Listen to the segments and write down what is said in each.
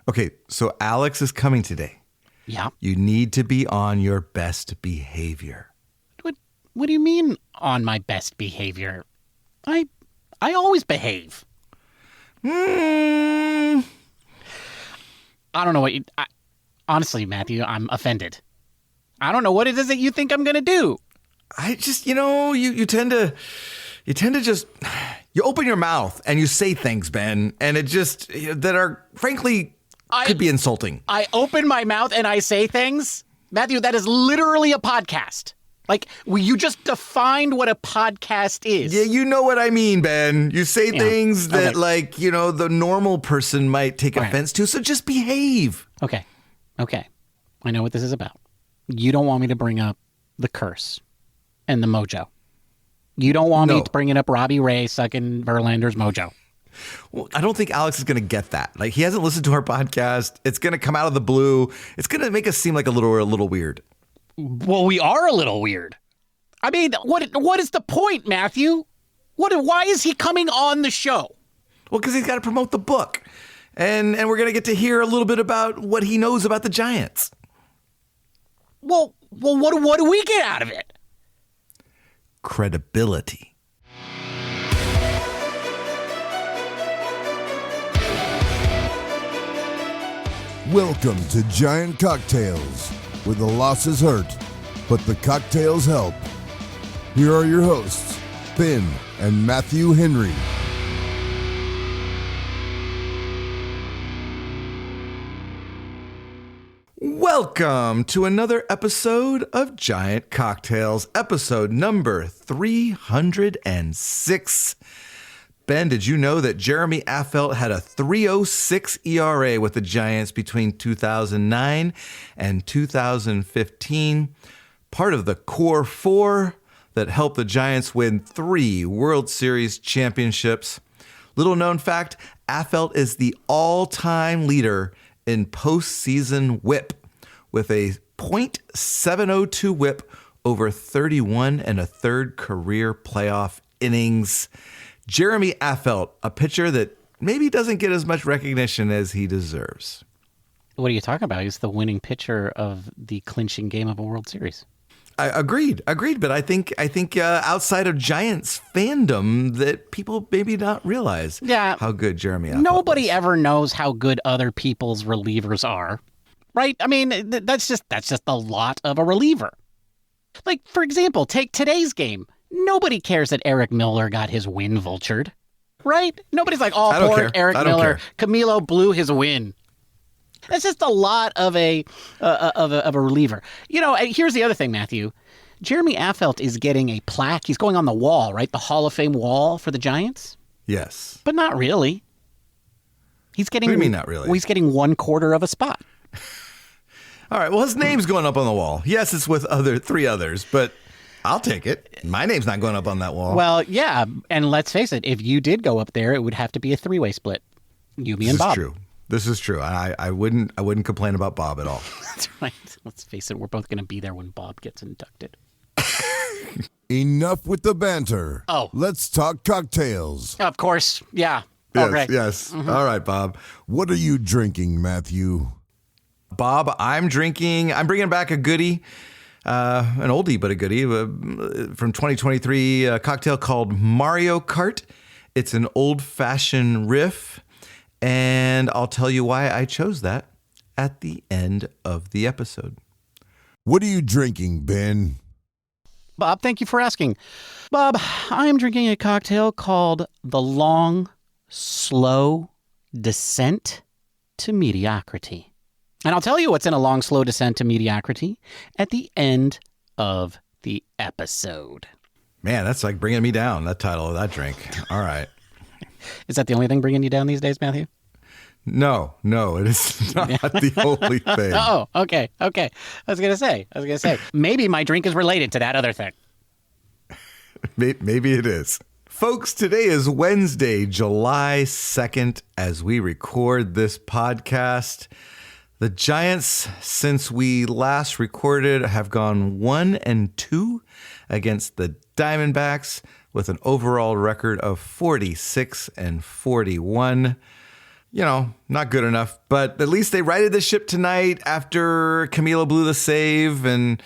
Okay, so Alex is coming today. Yeah. You need to be on your best behavior. What do you mean on my best behavior? I always behave. I don't know what you... honestly, Matthew, I'm offended. I don't know what it is that you think I'm going to do. I just, you tend to just, you open your mouth and you say things, Ben, and it just, that are, frankly, could be insulting. I open my mouth and I say things? Matthew, that is literally a podcast. Like, you just defined what a podcast is. Yeah, you know what I mean, Ben. You say things that, the normal person might take offense to, so just behave. Okay. I know what this is about. You don't want me to bring up the curse and the mojo. You don't want me to bring up Robbie Ray sucking Verlander's mojo. Well, I don't think Alex is going to get that. Like, he hasn't listened to our podcast. It's going to come out of the blue. It's going to make us seem like a little weird. Well, we are a little weird. I mean, what is the point, Matthew? Why is he coming on the show? Well, because he's got to promote the book. And we're going to get to hear a little bit about what he knows about the Giants. Well, what do we get out of it? Credibility. Welcome to Giant Cocktails, where the losses hurt, but the cocktails help. Here are your hosts, Ben and Matthew Henry. Welcome to another episode of Giant Cocktails, episode number 306. Ben, did you know that Jeremy Affeldt had a 3.06 ERA with the Giants between 2009 and 2015? Part of the core four that helped the Giants win 3 World Series championships. Little known fact, Affeldt is the all-time leader in postseason whip with a .702 whip over 31 and a third career playoff innings. Jeremy Affeldt, a pitcher that maybe doesn't get as much recognition as he deserves. What are you talking about? He's the winning pitcher of the clinching game of a World Series. I agreed. But I think outside of Giants fandom that people maybe not realize how good Jeremy Affeldt Nobody is. ever knows how good other people's relievers are, right? I mean, that's just a lot of a reliever. Like, for example, take today's game. Nobody cares that Eric Miller got his win vultured, right? Nobody's like, oh, poor Eric Miller. Camilo blew his win. That's just a lot of a reliever. Here's the other thing, Matthew. Jeremy Affeldt is getting a plaque. He's going on the wall, right? The Hall of Fame wall for the Giants. Yes. But not really. He's getting. What do you mean not really? Well, he's getting 1/4 of a spot. All right. Well, his name's going up on the wall. Yes, it's with 3 others, but I'll take it. My name's not going up on that wall. Well, yeah. And let's face it, if you did go up there, it would have to be a 3-way split. You, me, and Bob. This is true. I wouldn't complain about Bob at all. That's right. Let's face it, we're both going to be there when Bob gets inducted. Enough with the banter. Oh. Let's talk cocktails. Of course. Yeah. Yes. Mm-hmm. All right, Bob. What are you drinking, Matthew? Bob, I'm bringing back a goodie, an oldie but a goodie, from 2023, a cocktail called Mario Kart. It's an old-fashioned riff, and I'll tell you why I chose that at the end of the episode. What are you drinking, Ben? Bob, thank you for asking. Bob, I am drinking a cocktail called The Long, Slow Descent to Mediocrity. And I'll tell you what's in a long, slow descent to mediocrity at the end of the episode. Man, that's like bringing me down, that title of that drink. All right. Is that the only thing bringing you down these days, Matthew? No, it is not the only thing. Oh, okay. I was going to say, maybe my drink is related to that other thing. Maybe it is. Folks, today is Wednesday, July 2nd, as we record this podcast. The Giants, since we last recorded, have gone 1-2 against the Diamondbacks with an overall record of 46-41. not good enough. But at least they righted the ship tonight after Camilo blew the save and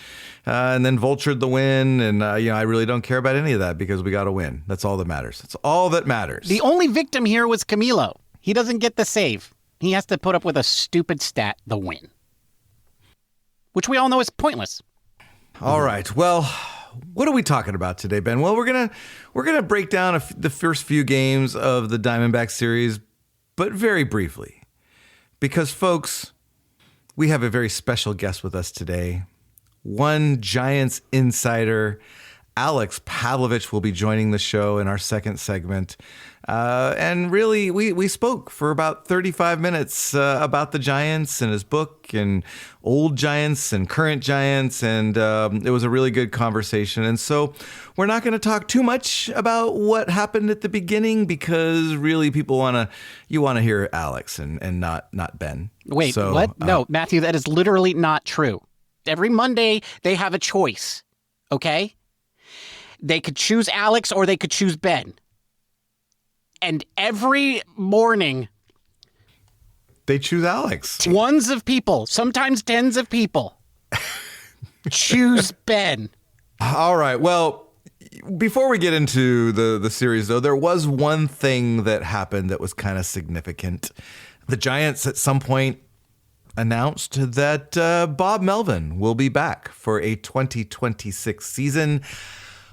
then vultured the win. And, I really don't care about any of that because we got to win. That's all that matters. That's all that matters. The only victim here was Camilo. He doesn't get the save. He has to put up with a stupid stat, the win, which we all know is pointless. All right. Well, what are we talking about today, Ben? Well, we're gonna break down the first few games of the Diamondback series, but very briefly, because folks, we have a very special guest with us today. One Giants insider, Alex Pavlovic, will be joining the show in our second segment. And really, we spoke for about 35 minutes about the Giants and his book and old Giants and current Giants. And it was a really good conversation. And so we're not going to talk too much about what happened at the beginning because really you want to hear Alex and not Ben. Wait, what? No, Matthew, that is literally not true. Every Monday, they have a choice, okay? They could choose Alex or they could choose Ben. And every morning, they choose Alex. Ones of people, sometimes tens of people, choose Ben. All right. Well, before we get into the series, though, there was one thing that happened that was kind of significant. The Giants at some point announced that Bob Melvin will be back for a 2026 season.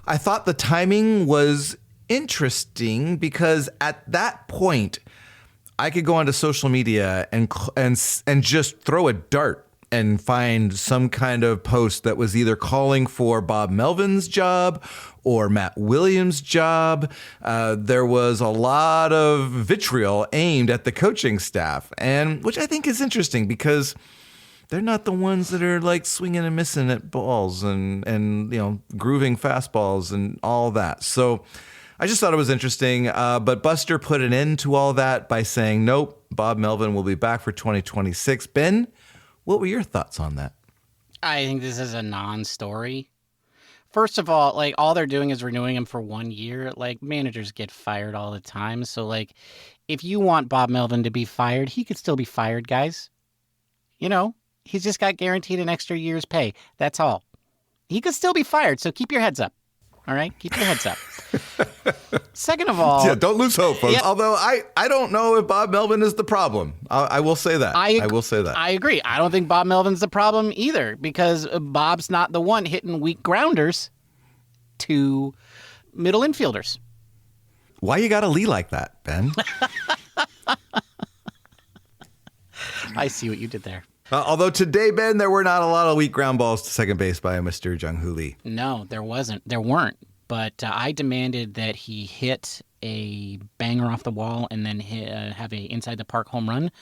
I thought the timing was interesting because at that point, I could go onto social media and just throw a dart and find some kind of post that was either calling for Bob Melvin's job or Matt Williams' job. There was a lot of vitriol aimed at the coaching staff, and which I think is interesting because they're not the ones that are like swinging and missing at balls and grooving fastballs and all that. So I just thought it was interesting. But Buster put an end to all that by saying, nope, Bob Melvin will be back for 2026. Ben, what were your thoughts on that? I think this is a non-story. First of all, like, all they're doing is renewing him for 1 year. Like, managers get fired all the time. So, like, if you want Bob Melvin to be fired, he could still be fired, guys. He's just got guaranteed an extra year's pay. That's all. He could still be fired, so keep your heads up. All right? Keep your heads up. Second of all... Yeah, don't lose hope, folks. Yeah. Although I don't know if Bob Melvin is the problem. I will say that. I will say that. I agree. I don't think Bob Melvin's the problem either because Bob's not the one hitting weak grounders to middle infielders. Why you got to lead like that, Ben? I see what you did there. Although today, Ben, there were not a lot of weak ground balls to second base by Mr. Jung-Hoo Lee. No, there wasn't. There weren't. But I demanded that he hit a banger off the wall and then have a inside the park home run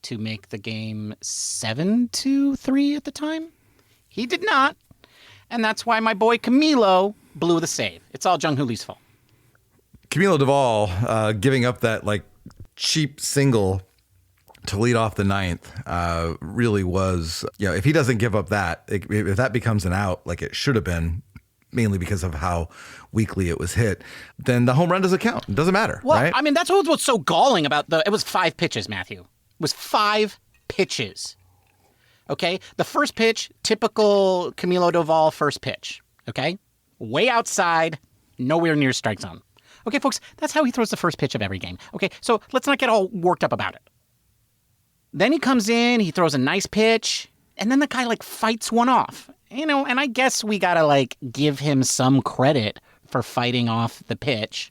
to make the game 7-3 at the time. He did not. And that's why my boy Camilo blew the save. It's all Jung-Hoo Lee's fault. Camilo Duvall giving up that cheap single to lead off the ninth really was, if he doesn't give up that, if that becomes an out like it should have been, mainly because of how weakly it was hit, then the home run doesn't count. It doesn't matter, well, right? I mean, that's what's so galling about it was 5 pitches, Matthew. It was 5 pitches. Okay? The first pitch, typical Camilo Duvall first pitch. Okay? Way outside, nowhere near strike zone. Okay, folks, that's how he throws the first pitch of every game. Okay, so let's not get all worked up about it. Then he comes in, he throws a nice pitch, and then the guy fights one off. And I guess we gotta give him some credit for fighting off the pitch.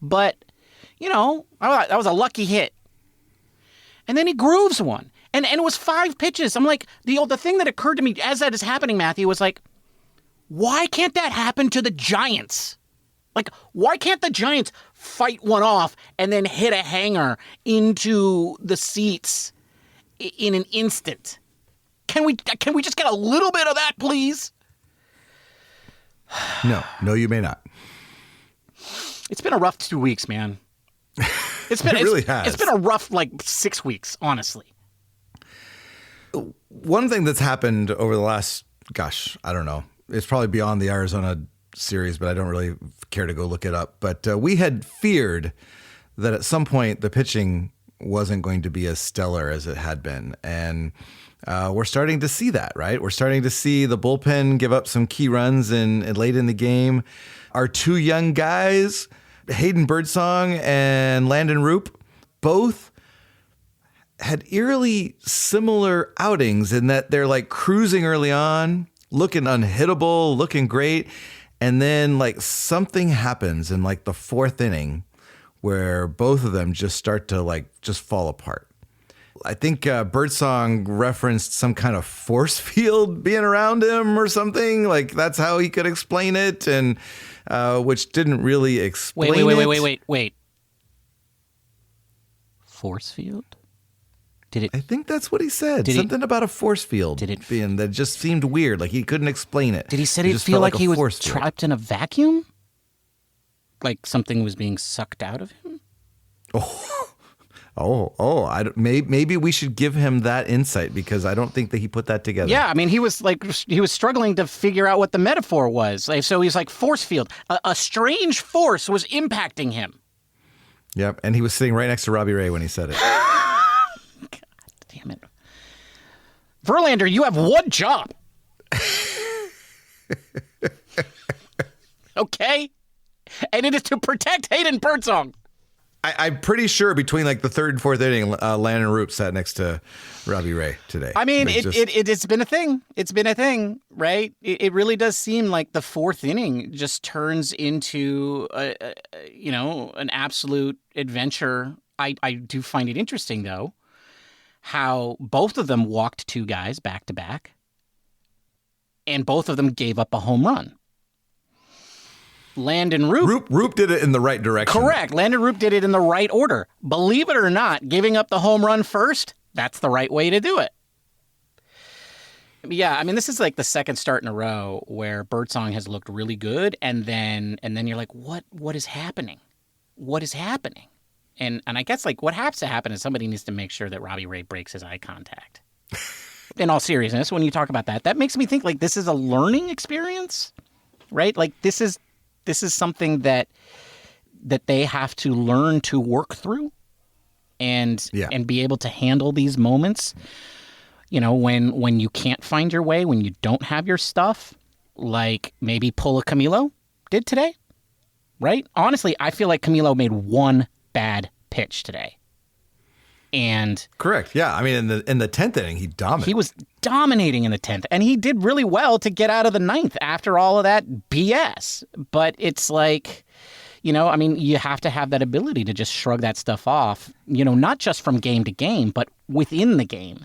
But, that was a lucky hit. And then he grooves one. And it was 5 pitches. I'm like, the thing that occurred to me as that is happening, Matthew, was why can't that happen to the Giants? Why can't the Giants fight one off and then hit a hanger into the seats in an instant? Can we just get a little bit of that, please? No, you may not. It's been a rough 2 weeks, man. It really has. It's been a rough 6 weeks, honestly. One thing that's happened over the last, I don't know. It's probably beyond the Arizona series, but I don't really care to go look it up. But we had feared that at some point the pitching wasn't going to be as stellar as it had been. And we're starting to see that, right? We're starting to see the bullpen give up some key runs late in the game. Our two young guys, Hayden Birdsong and Landon Roop, both had eerily similar outings in that they're like cruising early on, looking unhittable, looking great. And then like something happens in like the fourth inning where both of them just start to like just fall apart. I think Birdsong referenced some kind of force field being around him or something. Like that's how he could explain it, and which didn't really explain it. Wait. Force field? Did it? I think that's what he said. Something about a force field being that just seemed weird. Like he couldn't explain it. Did he say it feel like he was trapped in a vacuum? Like something was being sucked out of him? Maybe we should give him that insight because I don't think that he put that together. Yeah, I mean, he was struggling to figure out what the metaphor was. Like, so he's like force field. A strange force was impacting him. Yep, and he was sitting right next to Robbie Ray when he said it. God damn it. Verlander, you have one job. Okay? And it is to protect Hayden Birdsong. I'm pretty sure between like the third and fourth inning, Landon Roop sat next to Robbie Ray today. I mean, it's been a thing. It's been a thing, right? It really does seem like the fourth inning just turns into, an absolute adventure. I do find it interesting, though, how both of them walked two guys back to back, and both of them gave up a home run. Landon Roop did it in the right direction. Correct. Landon Roop did it in the right order. Believe it or not, giving up the home run first, that's the right way to do it. Yeah, I mean, this is like the second start in a row where Birdsong has looked really good, and then you're like, what is happening? What is happening? And I guess like what has to happen is somebody needs to make sure that Robbie Ray breaks his eye contact. In all seriousness, when you talk about that makes me think like this is a learning experience, right? Like this is something that they have to learn to work through and be able to handle these moments. You know, when you can't find your way, when you don't have your stuff, like maybe pull a Camilo did today, right? Honestly, I feel like Camilo made one bad pitch today. And correct. Yeah. I mean, in the 10th inning, he dominated. He was dominating in the 10th, and he did really well to get out of the 9th after all of that BS. But it's like, I mean, you have to have that ability to just shrug that stuff off, not just from game to game, but within the game.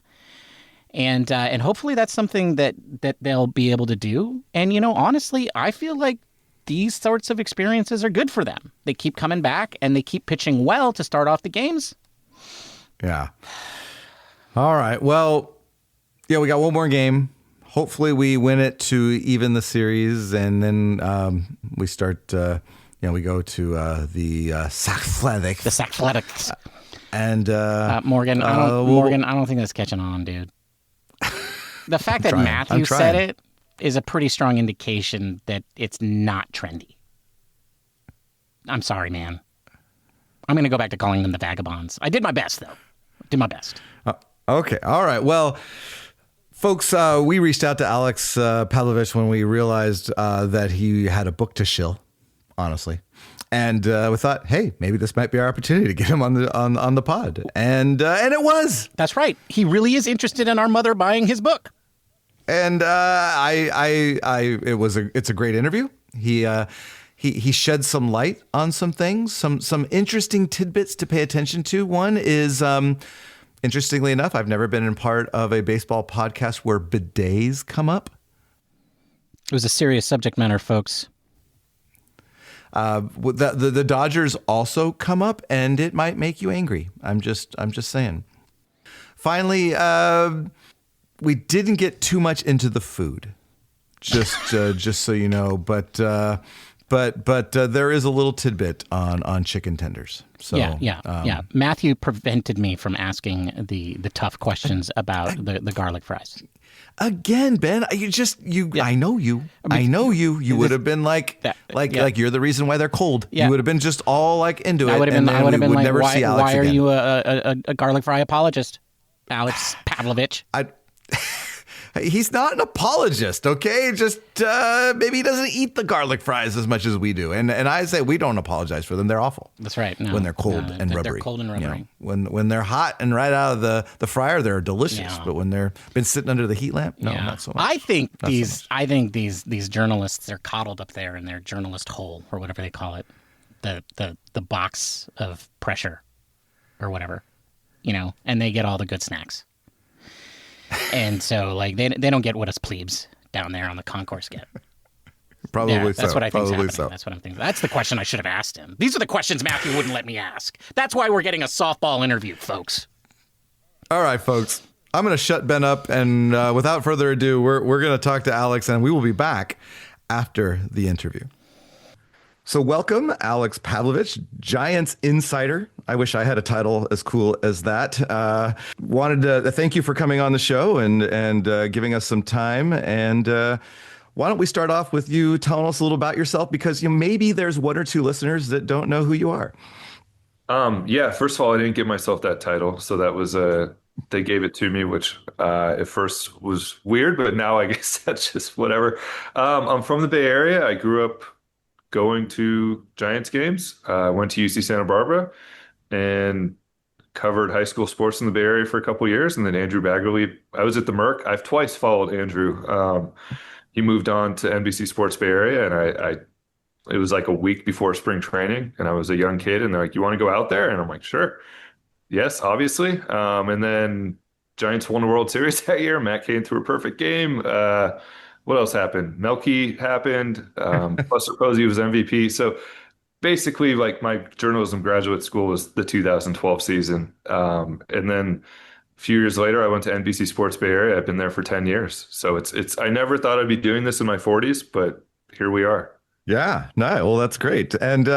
And hopefully that's something that they'll be able to do. And, honestly, I feel like these sorts of experiences are good for them. They keep coming back, and they keep pitching well to start off the games. Yeah. All right. Well, yeah, we got one more game. Hopefully we win it to even the series, and then we start, we go to the Sack-Flatic. The Sack-Flatics. And Morgan, I don't think that's catching on, dude. The fact that Matthew said it is a pretty strong indication that it's not trendy. I'm sorry, man. I'm going to go back to calling them the Vagabonds. I did my best, though. Did my best. Okay. All right. Well, folks, we reached out to Alex Pavlovic when we realized that he had a book to shill, honestly. And we thought, hey, maybe this might be our opportunity to get him on the pod. And it was. That's right. He really is interested in our mother buying his book. And it's a great interview. He shed some light on some things, some interesting tidbits to pay attention to. One is, interestingly enough, I've never been in part of a baseball podcast where bidets come up. It was a serious subject matter, folks. The Dodgers also come up, and it might make you angry. I'm just saying. Finally, we didn't get too much into the food, just so you know, but. but there is a little tidbit on chicken tenders. So yeah. Matthew prevented me from asking the tough questions about the garlic fries. Again, Ben, I know you. You would have been like you're the reason why they're cold. Yeah. You would have been just all like into it. I would have been like, why are again. you a garlic fry apologist, Alex Pavlovic? He's not an apologist, okay? Just maybe he doesn't eat the garlic fries as much as we do. And I say we don't apologize for them. They're awful. That's right. No, when they're cold and rubbery. They're cold and rubbery. When they're hot and right out of the fryer, they're delicious. Yeah. But when they're been sitting under the heat lamp, no, not so much. I think these journalists are coddled up there in their journalist hole or whatever they call it, the box of pressure or whatever, and they get all the good snacks. And so, like, they don't get what us plebes down there on the concourse get. Probably so. That's what I think. Probably so. That's what I'm thinking. That's the question I should have asked him. These are the questions Matthew wouldn't let me ask. That's why we're getting a softball interview, folks. All right, folks. I'm going to shut Ben up, and without further ado, we're going to talk to Alex, and we will be back after the interview. So welcome, Alex Pavlovic, Giants Insider. I wish I had a title as cool as that. Wanted to thank you for coming on the show and giving us some time. And why don't we start off with you telling us a little about yourself? Because maybe there's one or two listeners that don't know who you are. First of all, I didn't give myself that title. So that was they gave it to me, which at first was weird, but now I guess that's just whatever. I'm from the Bay Area. I grew up going to Giants games. I went to UC Santa Barbara and covered high school sports in the Bay Area for a couple of years. And then Andrew Baggerly, I was at the Merc. I've twice followed Andrew. He moved on to NBC Sports Bay Area, and it was like a week before spring training, and I was a young kid, and they're like, "You want to go out there?" And I'm like, "Sure." Yes, obviously. And then Giants won the World Series that year. Matt Cain threw a perfect game. What else happened? Melky happened. Buster Posey was MVP. So basically, like, my journalism graduate school was the 2012 season. And then a few years later, I went to NBC Sports Bay Area. I've been there for 10 years. So it's I never thought I'd be doing this in my 40s, but here we are. Yeah, no, well, that's great. And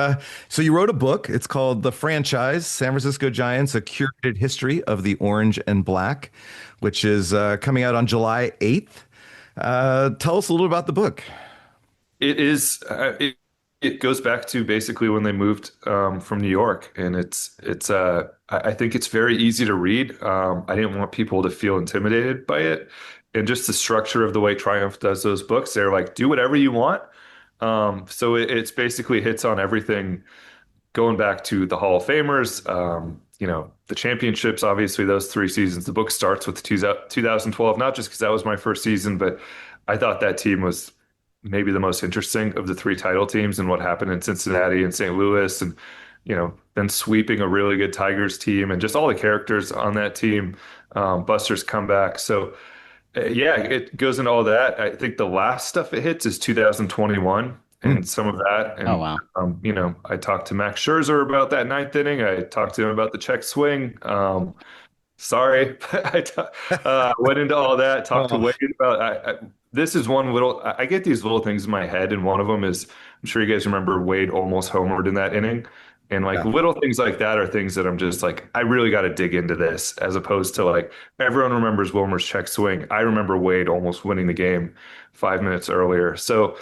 so you wrote a book. It's called The Franchise, San Francisco Giants, A Curated History of the Orange and Black, which is coming out on July 8th. Tell us a little about the book. It is. It goes back to basically when they moved from New York, and it's. I think it's very easy to read. I didn't want people to feel intimidated by it, and just the structure of the way Triumph does those books. They're like, do whatever you want. So it's basically hits on everything, going back to the Hall of Famers. The championships, obviously those 3 seasons. The book starts with 2012, not just because that was my first season, but I thought that team was maybe the most interesting of the 3 title teams, and what happened in Cincinnati and St. Louis, and then sweeping a really good Tigers team, and just all the characters on that team. Buster's comeback. So it goes into all that. I think the last stuff it hits is 2021. And some of that. And, oh, wow. I talked to Max Scherzer about that 9th inning. I talked to him about the check swing. Sorry, I went into all that. Talked to Wade about. This is one little. I get these little things in my head, and one of them is, I'm sure you guys remember Wade almost homered in that inning, and little things like that are things that I'm just like, I really got to dig into this, as opposed to like everyone remembers Wilmer's check swing. I remember Wade almost winning the game 5 minutes earlier. So.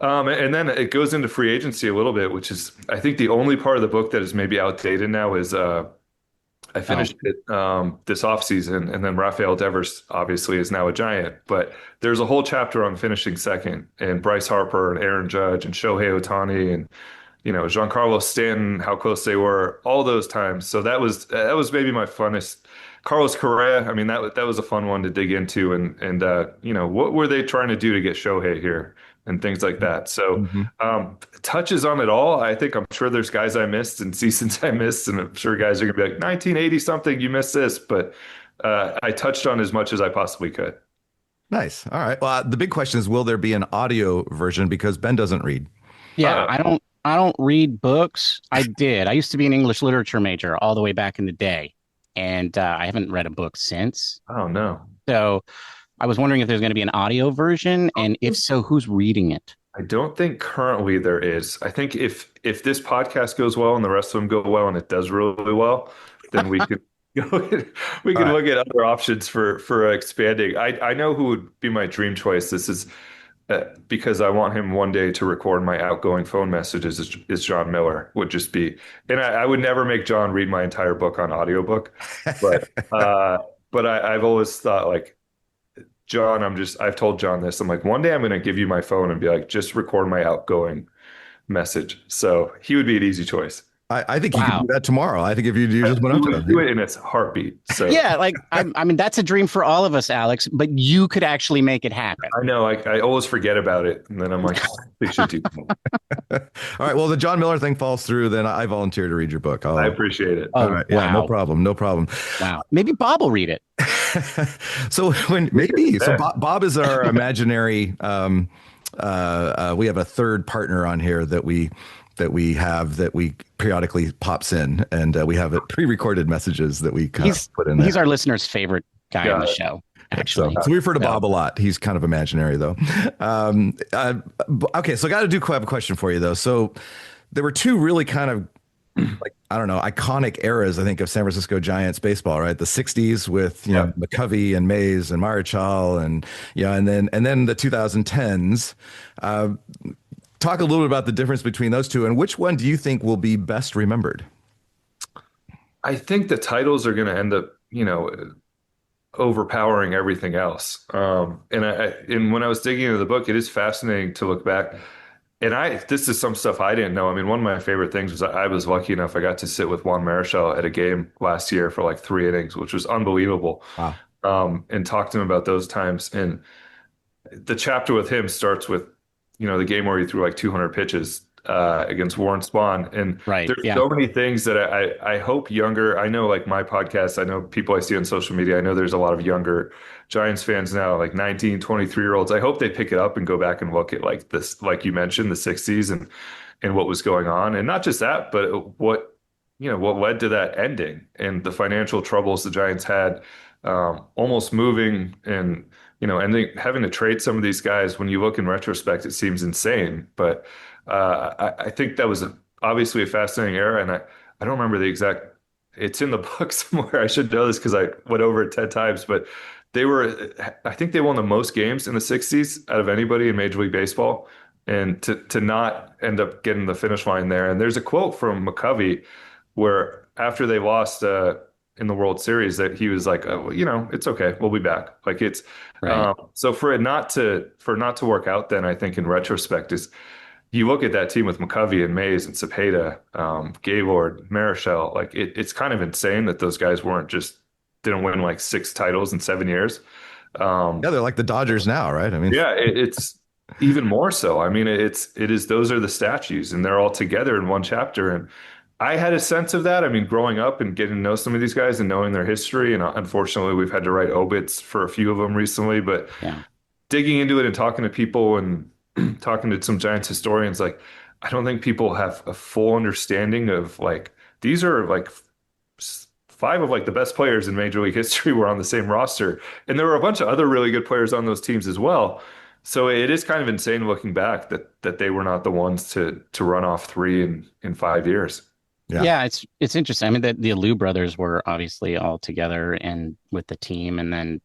And then it goes into free agency a little bit, which is, I think, the only part of the book that is maybe outdated now. Is I finished it this offseason, and then Rafael Devers obviously is now a Giant. But there's a whole chapter on finishing second, and Bryce Harper and Aaron Judge and Shohei Ohtani and Giancarlo Stanton, how close they were all those times. So that was maybe my funnest. Carlos Correa, I mean, that was a fun one to dig into, and what were they trying to do to get Shohei here? And things like that. So touches on it all. I'm sure there's guys I missed and seasons I missed, and I'm sure guys are going to be like, 1980 something, you missed this. But I touched on as much as I possibly could. Nice. All right. Well, the big question is, will there be an audio version? Because Ben doesn't read. Yeah, I don't read books. I did. I used to be an English literature major all the way back in the day. And I haven't read a book since. Oh, no. So I was wondering if there's going to be an audio version, and if so, who's reading it? I don't think currently there is. I think if this podcast goes well and the rest of them go well and it does really well, then we could we All could right. look at other options for expanding. I know who would be my dream choice. This is because I want him one day to record my outgoing phone messages is John Miller would just be, and I would never make John read my entire book on audiobook, but I've always thought like John, I've told John this. I'm like, one day I'm going to give you my phone and be like, just record my outgoing message. So he would be an easy choice. I think you could do Wow. that tomorrow. I think if you just went He up to would do him. it in its heartbeat. So Yeah, like I mean, that's a dream for all of us, Alex. But you could actually make it happen. I know I always forget about it. And then I'm like, we should do that. All right. Well, the John Miller thing falls through, then I volunteer to read your book. I appreciate it. All Oh, right. Yeah, no wow. problem. No problem. Wow. Maybe Bob will read it. So when maybe so Yeah. Bob is our imaginary we have a third partner on here that we periodically pops in, and we have it pre-recorded messages that we kind He's of put in there. he's our listener's favorite guy on the Got it. show, So, actually. so we refer to So- Bob a lot. He's kind of imaginary, though. Okay, so I got to have a question for you, though. So there were two really kind of like, I don't know, iconic eras, I think, of San Francisco Giants baseball, right? The 60s with, McCovey and Mays and Marichal and, and then the 2010s. Talk a little bit about the difference between those two, and which one do you think will be best remembered? I think the titles are going to end up, overpowering everything else. And when I was digging into the book, it is fascinating to look back. And this is some stuff I didn't know. I mean, one of my favorite things was I was lucky enough I got to sit with Juan Marichal at a game last year for like 3 innings, which was unbelievable. Wow. And talk to him about those times. And the chapter with him starts with, the game where he threw like 200 pitches against Warren Spahn. And Right. there's Yeah. so many things that I hope younger, I know like my podcast, I know people I see on social media, I know there's a lot of younger Giants fans now, like 19, 23-year-olds. I hope they pick it up and go back and look at like this, like you mentioned, the 60s and what was going on. And not just that, but what led to that ending and the financial troubles the Giants had, almost moving and ending having to trade some of these guys. When you look in retrospect, it seems insane, but I think that was obviously a fascinating era, and I don't remember the exact. It's in the book somewhere. I should know this because I went over it 10 times, but I think they won the most games in the 60s out of anybody in Major League Baseball, and to not end up getting the finish line there. And there's a quote from McCovey where after they lost in the World Series that he was like, oh, it's okay, we'll be back. Like it's Right. so for it not to work out, then I think in retrospect is you look at that team with McCovey and Mays and Cepeda, Gaylord, Marichal, like it's kind of insane that those guys didn't win like 6 titles in 7 years. Yeah, they're like the Dodgers now, right? I mean, Yeah, it's even more so. I mean, those are the statues and they're all together in one chapter. And I had a sense of that. I mean, growing up and getting to know some of these guys and knowing their history. And unfortunately, we've had to write obits for a few of them recently, but Yeah. digging into it and talking to people and talking to some Giants historians, like, I don't think people have a full understanding of like, these are like 5 of like the best players in Major League history were on the same roster. And there were a bunch of other really good players on those teams as well. So it is kind of insane looking back that they were not the ones to run off 3 in 5 years. Yeah. Yeah, it's interesting. I mean, the Alou brothers were obviously all together and with the team,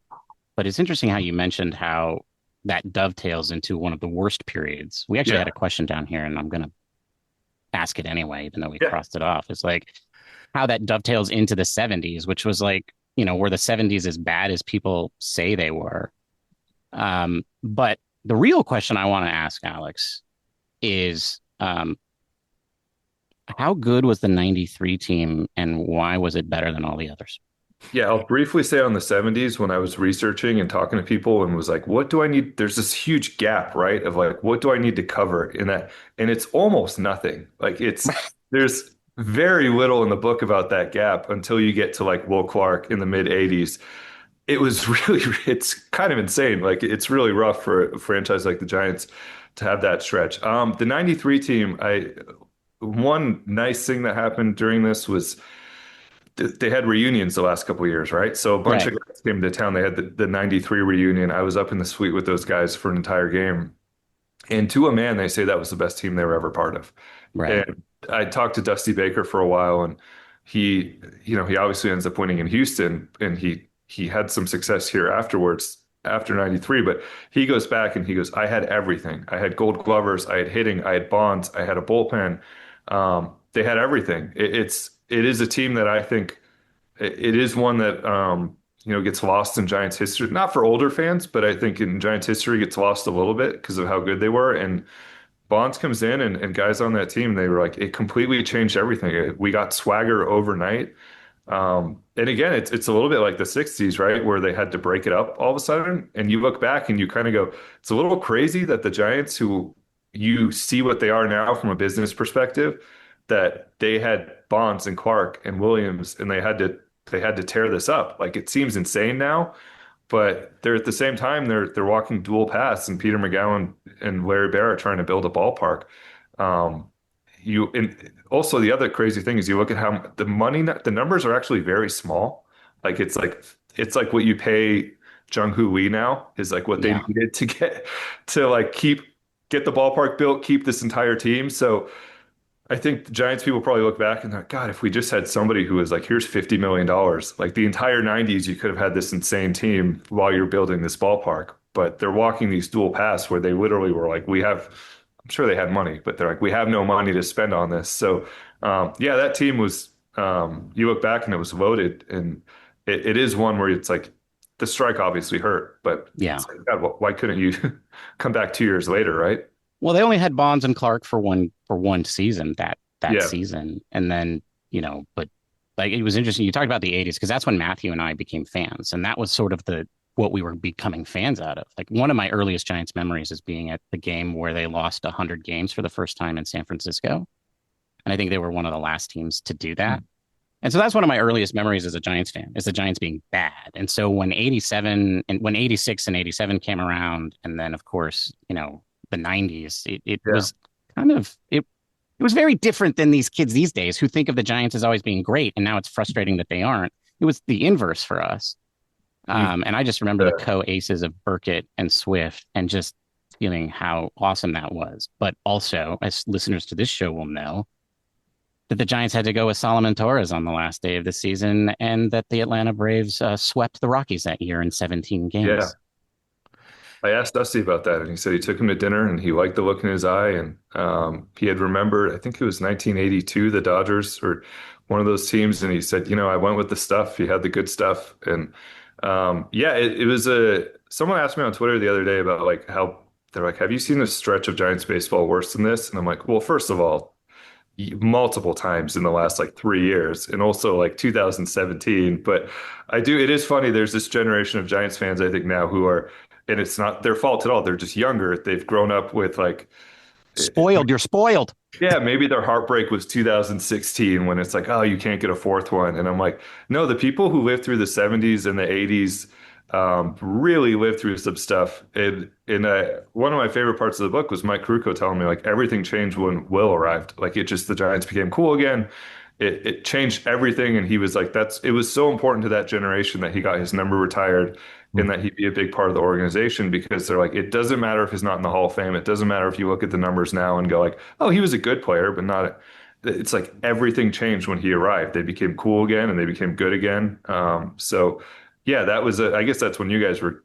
but it's interesting how you mentioned how that dovetails into one of the worst periods. We actually Yeah. had a question down here, and I'm gonna ask it anyway, even though we Yeah. crossed it off. It's like how that dovetails into the 70s, which was like, were the 70s as bad as people say they were? But the real question I want to ask, Alex, is how good was the 93 team and why was it better than all the others? Yeah, I'll briefly say on the 70s when I was researching and talking to people and was like, what do I need? There's this huge gap, right? Of like, what do I need to cover in that? And it's almost nothing. Like there's very little in the book about that gap until you get to like Will Clark in the mid 80s. It's kind of insane. Like it's really rough for a franchise like the Giants to have that stretch. The 93 team, one nice thing that happened during this was they had reunions the last couple of years, right? So a bunch Right. of guys came to town. They had the 93 reunion. I was up in the suite with those guys for an entire game. And to a man, they say that was the best team they were ever part of. Right. And I talked to Dusty Baker for a while, and he obviously ends up winning in Houston, and he had some success here afterwards after 93, but he goes back and he goes, I had everything. I had gold glovers, I had hitting, I had bonds, I had a bullpen. They had everything. It is a team that I think it is one that gets lost in Giants history. Not for older fans, but I think in Giants history gets lost a little bit because of how good they were. And Bonds comes in and guys on that team, they were like, it completely changed everything. We got swagger overnight. And again, it's a little bit like the 60s, right? Where they had to break it up all of a sudden. And you look back and you kind of go, it's a little crazy that the Giants, who you see what they are now from a business perspective, that they had Bonds and Clark and Williams, and they had to tear this up. Like, it seems insane now, but they're at the same time they're walking dual paths, and Peter McGowan and Larry Barrett trying to build a ballpark. Um, and also the other crazy thing is you look at how the numbers are actually very small. Like it's like what you pay Jung Hoo Lee now is like what they Yeah. needed to get the ballpark built, keep this entire team. So I think the Giants people probably look back and they're like, God, if we just had somebody who was like, here's $50 million, like the entire 90s, you could have had this insane team while you're building this ballpark. But they're walking these dual paths where they literally were like, I'm sure they had money, but they're like, we have no money to spend on this. So, yeah, that team was, you look back and it was loaded. And it is one where it's like, the strike obviously hurt, but Yeah. it's like, God, why couldn't you come back 2 years later, right? Well, they only had Bonds and Clark for one season that Yeah. season, and then but like it was interesting. You talked about the '80s because that's when Matthew and I became fans, and that was sort of the what we were becoming fans out of. Like one of my earliest Giants memories is being at the game where they lost 100 games for the first time in San Francisco, and I think they were one of the last teams to do that. And so that's one of my earliest memories as a Giants fan, is the Giants being bad. And so when 87 and when 86 and 87 came around, and then of course, the 90s, it Yeah. was kind of it was very different than these kids these days who think of the Giants as always being great, and now it's frustrating that they aren't. It was the inverse for us. And I just remember the co-aces of Burkett and Swift and just feeling how awesome that was. But also, as listeners to this show will know, that the Giants had to go with Solomon Torres on the last day of the season, and that the Atlanta Braves swept the Rockies that year in 17 games. Yeah. I asked Dusty about that, and he said he took him to dinner and he liked the look in his eye. And he had remembered, I think it was 1982, the Dodgers were one of those teams. And he said, I went with the stuff. He had the good stuff. And yeah, it was someone asked me on Twitter the other day about like how they're like, have you seen a stretch of Giants baseball worse than this? And I'm like, well, first of all, multiple times in the last like 3 years, and also like 2017. But it is funny. There's this generation of Giants fans, I think now, who are, and it's not their fault at all. They're just younger. They've grown up with like, Spoiled. You're spoiled. yeah, maybe their heartbreak was 2016 when it's like, oh, you can't get a fourth one. And I'm like, no, the people who lived through the 70s and the 80s really lived through some stuff. And one of my favorite parts of the book was Mike Krukow telling me like everything changed when Will arrived. Like the Giants became cool again. It changed everything. And he was like, it was so important to that generation that he got his number retired and that he'd be a big part of the organization, because they're like, it doesn't matter if he's not in the Hall of Fame. It doesn't matter if you look at the numbers now and go like, oh, he was a good player, but not. It's like everything changed when he arrived. They became cool again and they became good again. So yeah, that was I guess that's when you guys were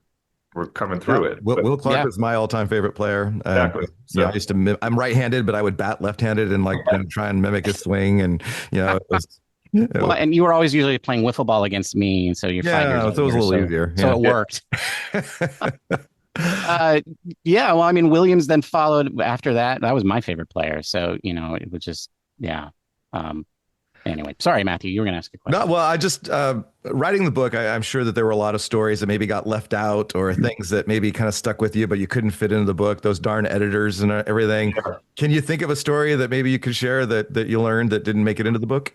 coming through it. Will Clark was my all-time favorite player. Exactly. I used to. I'm right-handed, but I would bat left-handed and like try and mimic his swing, and it was. Well, and you were always usually playing wiffle ball against me, and so you're 5 years so it was a little easier. So it worked. Yeah, well, I mean, Williams then followed after that. That was my favorite player. So, it was just, yeah. Anyway, sorry, Matthew, you were going to ask a question. No, well, I just writing the book, I'm sure that there were a lot of stories that maybe got left out, or things that maybe kind of stuck with you, but you couldn't fit into the book. Those darn editors and everything. Sure. Can you think of a story that maybe you could share that you learned that didn't make it into the book?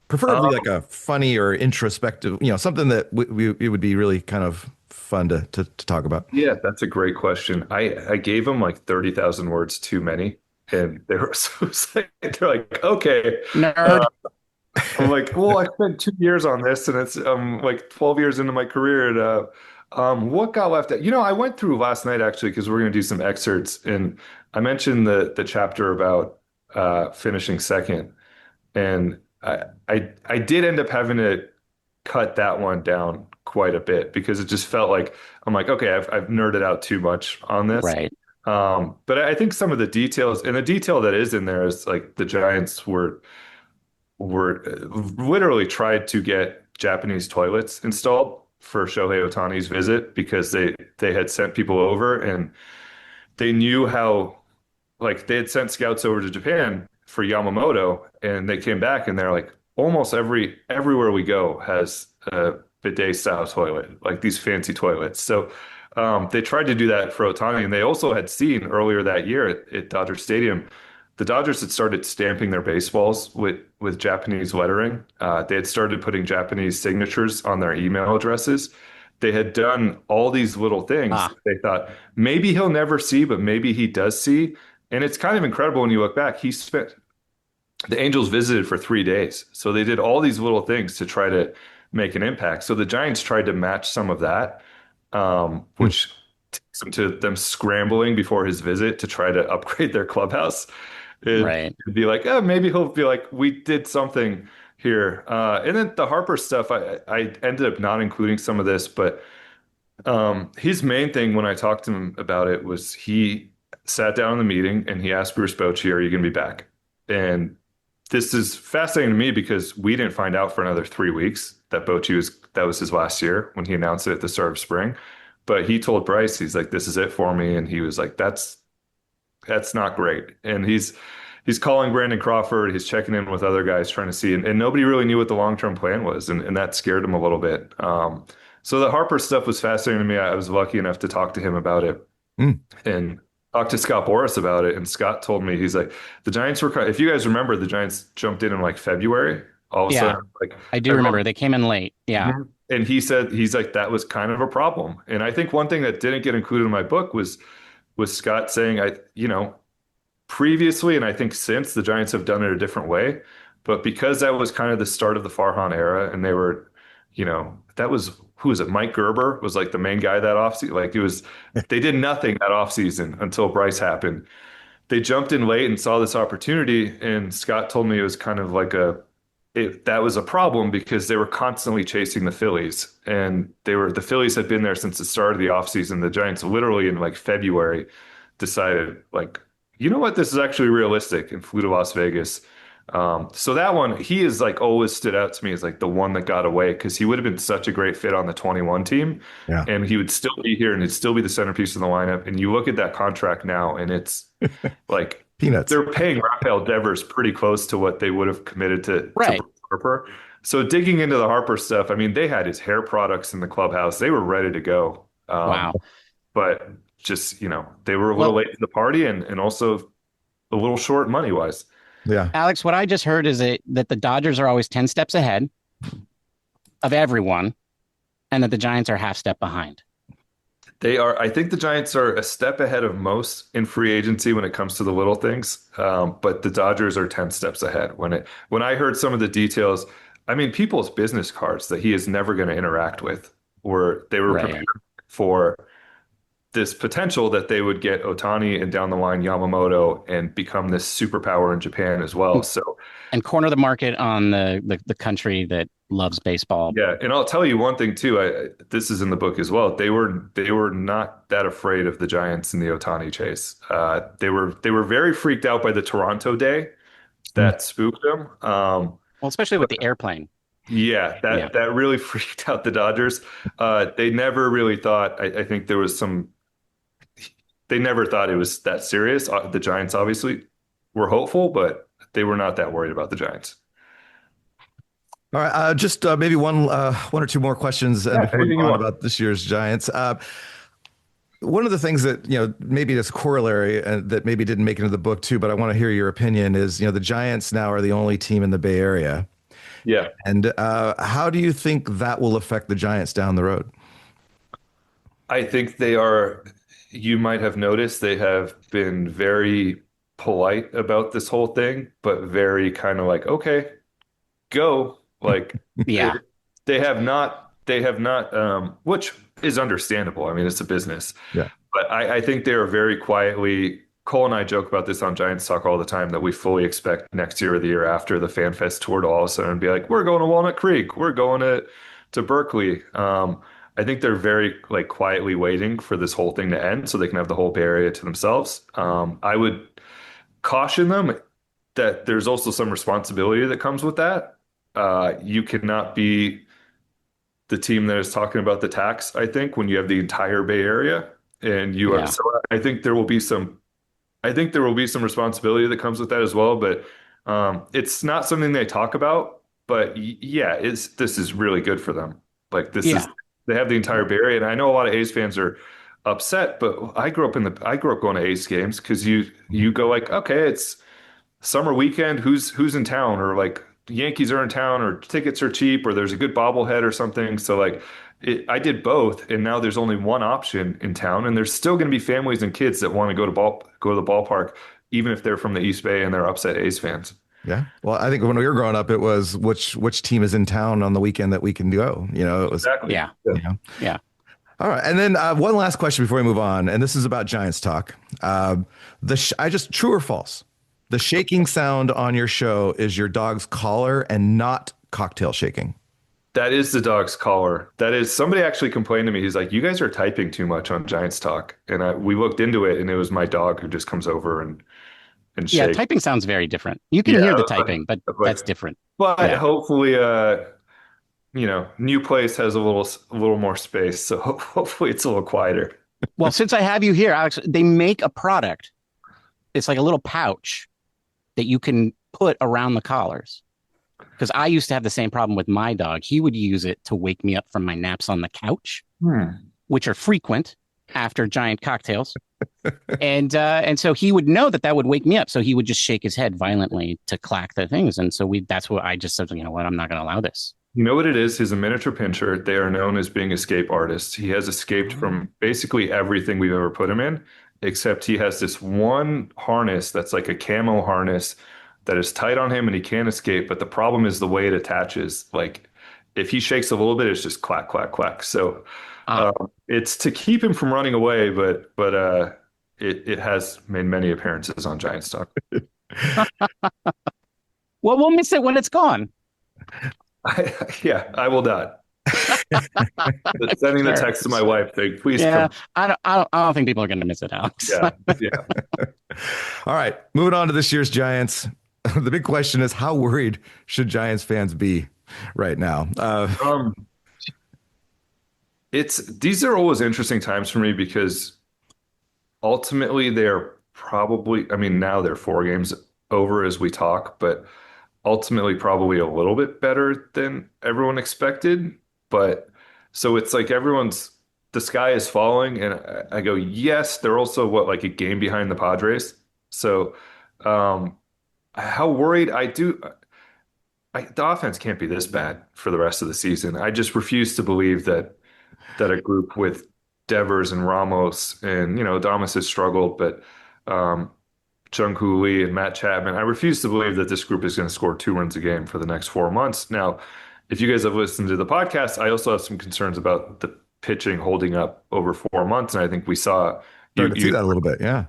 Preferably like a funny or introspective, something that it would be really kind of fun to talk about. Yeah, that's a great question. I gave them like 30,000 words too many, and they were so they're like, okay. Nerd. I'm like, well, I spent 2 years on this, and it's like 12 years into my career, and What got left out? I went through last night actually because we're going to do some excerpts, and I mentioned the chapter about finishing second, and I did end up having to cut that one down quite a bit because it just felt like I'm like, okay, I've nerded out too much on this. Right. But I think some of the details, and the detail that is in there is like the Giants were literally tried to get Japanese toilets installed for Shohei Ohtani's visit because they had sent people over and they knew how, like, they had sent scouts over to Japan for Yamamoto and they came back and they're like almost everywhere we go has a bidet style toilet, like these fancy toilets. So they tried to do that for Ohtani, and they also had seen earlier that year at Dodger Stadium, the Dodgers had started stamping their baseballs with Japanese lettering. They had started putting Japanese signatures on their email addresses. They had done all these little things. Ah, They thought maybe he'll never see, but maybe he does see. And it's kind of incredible when you look back. The Angels visited for 3 days. So they did all these little things to try to make an impact. So the Giants tried to match some of that, Hmm. which takes them to them scrambling before his visit to try to upgrade their clubhouse. right. It'd be like, oh, maybe he'll be like, we did something here. And then the Harper stuff, I ended up not including some of this, but his main thing when I talked to him about it was he sat down in the meeting and he asked Bruce Bochy, are you going to be back? And this is fascinating to me because we didn't find out for another 3 weeks that was his last year when he announced it at the start of spring. But he told Bryce, he's like, this is it for me. And he was like, that's not great. And he's calling Brandon Crawford. He's checking in with other guys trying to see, and nobody really knew what the long-term plan was, and that scared him a little bit. So the Harper stuff was fascinating to me. I was lucky enough to talk to him about it Mm. and talk to Scott Boras about it. And Scott told me, he's like, the Giants were, if you guys remember, the Giants jumped in like February. All of a Yeah, sudden, like I do remember everyone, they came in late. Yeah. Mhm. And he said, he's like, that was kind of a problem. And I think one thing that didn't get included in my book was Scott saying, previously, and I think since, the Giants have done it a different way. But because that was kind of the start of the Farhan era, and they were, that was, who was it? Mike Gerber was like the main guy that offseason. Like they did nothing that offseason until Bryce happened. They jumped in late and saw this opportunity, and Scott told me it was kind of like that was a problem because they were constantly chasing the Phillies, and the Phillies had been there since the start of the offseason. The Giants literally in like February decided, like, you know what, this is actually realistic, and flew to Las Vegas. So that one, he is like always stood out to me as like the one that got away because he would have been such a great fit on the 21 team, Yeah. and he would still be here and he'd still be the centerpiece of the lineup. And you look at that contract now, and it's like Peanuts. they're paying Rafael Devers pretty close to what they would have committed to Right. Bryce Harper. So digging into the Harper stuff, I mean, they had his hair products in the clubhouse. They were ready to go. Wow. But just, they were a little Well, late to the party and also a little short money wise. Yeah. Alex, what I just heard is that the Dodgers are always 10 steps ahead of everyone and that the Giants are half step behind. I think the Giants are a step ahead of most in free agency when it comes to the little things. But the Dodgers are 10 steps ahead. When I heard some of the details, I mean, people's business cards that he is never going to interact with, they were Right. prepared for this potential that they would get Ohtani and down the line Yamamoto and become this superpower in Japan as well. So And corner the market on the country that loves baseball. yeah, and I'll tell you one thing too. This is in the book as well. They were not that afraid of the Giants in the Ohtani chase. They were very freaked out by the Toronto day that spooked them. Well, especially with the airplane. Yeah, Yeah. that really freaked out the Dodgers. They never really thought. I think there was some. They never thought it was that serious. The Giants obviously were hopeful, but they were not that worried about the Giants. All right. Just maybe one or two more questions before we anything go you on want. about this year's Giants. One of the things that, maybe this corollary that maybe didn't make it into the book too, but I want to hear your opinion is, the Giants now are the only team in the Bay Area. Yeah. And how do you think that will affect the Giants down the road? I think they are, you might have noticed, they have been very polite about this whole thing, but very kind of like, okay, go. Like Yeah. they have not, which is understandable. I mean, it's a business. Yeah. But I think they are very quietly. Cole and I joke about this on Giants Talk all the time that we fully expect next year or the year after the Fan Fest tour to all of a sudden be like, we're going to Walnut Creek, we're going to Berkeley. I think they're very like quietly waiting for this whole thing to end so they can have the whole Bay Area to themselves. I would caution them that there's also some responsibility that comes with that. You cannot be the team that is talking about the tax, I think, when you have the entire Bay Area and you Yeah. have, so I think there will be some, I think there will be some responsibility that comes with that as well, but it's not something they talk about, but yeah, this is really good for them. Like this is, Yeah. they have the entire Bay Area, and I know a lot of A's fans are upset, but I grew up going to A's games because you go like, okay, it's summer weekend, who's in town, or like Yankees are in town, or tickets are cheap, or there's a good bobblehead or something. So like I did both, and now there's only one option in town, and there's still going to be families and kids that want to go to the ballpark, even if they're from the East Bay and they're upset A's fans. Yeah. Well, I think when we were growing up, it was which team is in town on the weekend that we can go. You know, it was. Exactly. Yeah. You know. Yeah. All right, and then one last question before we move on, and this is about Giants talk. True or false? The shaking sound on your show is your dog's collar and not cocktail shaking. That is the dog's collar. That is, somebody actually complained to me. He's like, "You guys are typing too much on Giants Talk," and we looked into it, and it was my dog who just comes over and Yeah. shakes. Typing sounds very different. You can Yeah, hear the but- typing, but but- that's different. But Yeah. hopefully, new place has a little more space, so hopefully it's a little quieter. Well, since I have you here, Alex, they make a product. It's like a little pouch that you can put around the collars. Because I used to have the same problem with my dog. He would use it to wake me up from my naps on the couch, which are frequent after giant cocktails. And so he would know that would wake me up. So he would just shake his head violently to clack the things. And so that's what I just said, you know what, I'm not going to allow this. You know what it is? He's a miniature pincher. They are known as being escape artists. He has escaped from basically everything we've ever put him in, except he has this one harness that's like a camo harness that is tight on him and he can't escape. But the problem is the way it attaches. Like if he shakes a little bit, it's just clack, clack, clack. So it's to keep him from running away, but it has made many appearances on Giants Talk. Well, we'll miss it when it's gone. I will not. Sending the text to my wife, saying, "Please come." I don't think people are going to miss it, Alex. Yeah. All right, moving on to this year's Giants. The big question is, how worried should Giants fans be right now? These are always interesting times for me because ultimately they're probably, I mean, now they're 4 games over as we talk, but ultimately probably a little bit better than everyone expected. But so it's like the sky is falling, and I go, yes, they're also like a game behind the Padres. So how worried the offense can't be this bad for the rest of the season. I just refuse to believe that a group with Devers and Ramos and, Adames has struggled, but Jung-Hoo Lee and Matt Chapman, I refuse to believe that this group is going to score 2 runs a game for the next 4 months. Now, if you guys have listened to the podcast, I also have some concerns about the pitching holding up over 4 months. And I think we saw Started to see that a little bit. Yeah.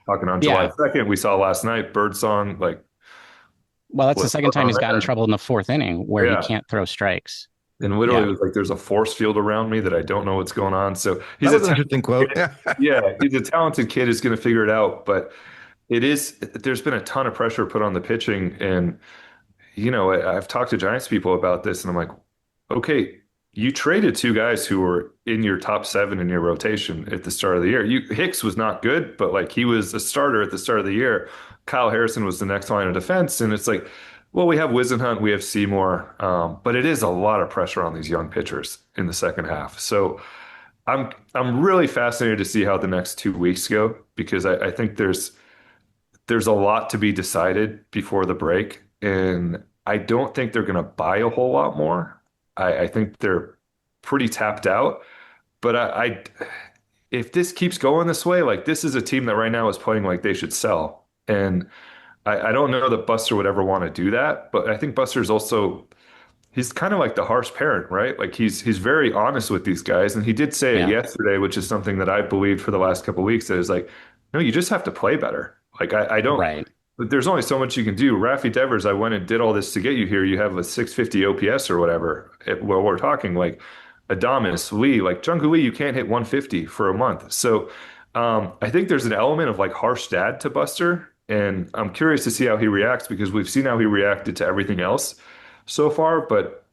Talking on July 2nd, we saw last night Birdsong, well, that's the second time he's gotten in there? trouble in the 4th inning where Yeah. he can't throw strikes. and literally it was like there's a force field around me that I don't know what's going on. So he's That was an interesting quote. yeah, he's a talented kid who's going to figure it out, but there's been a ton of pressure put on the pitching. And, I've talked to Giants people about this and I'm like, okay, you traded 2 guys who were in your top 7 in your rotation at the start of the year. Hicks was not good, but he was a starter at the start of the year. Kyle Harrison was the next line of defense. And it's like, well, we have Wisenhunt, we have Seymour, but it is a lot of pressure on these young pitchers in the second half. So I'm really fascinated to see how the next 2 weeks go, because I think there's a lot to be decided before the break. And I don't think they're going to buy a whole lot more. I think they're pretty tapped out. But if this keeps going this way, this is a team that right now is playing like they should sell. And I don't know that Buster would ever want to do that. But I think Buster's also, he's kind of like the harsh parent, right? Like he's very honest with these guys, and he did say it Yeah. yesterday, which is something that I believed for the last couple of weeks. That is like, no, you just have to play better. Like I don't. Right. But there's only so much you can do. Rafi Devers, I went and did all this to get you here. You have a 650 OPS or whatever. Well, we're talking like Adamas, Lee, like Jungkook Lee, you can't hit 150 for a month. So I think there's an element of like harsh dad to Buster, and I'm curious to see how he reacts because we've seen how he reacted to everything else so far. But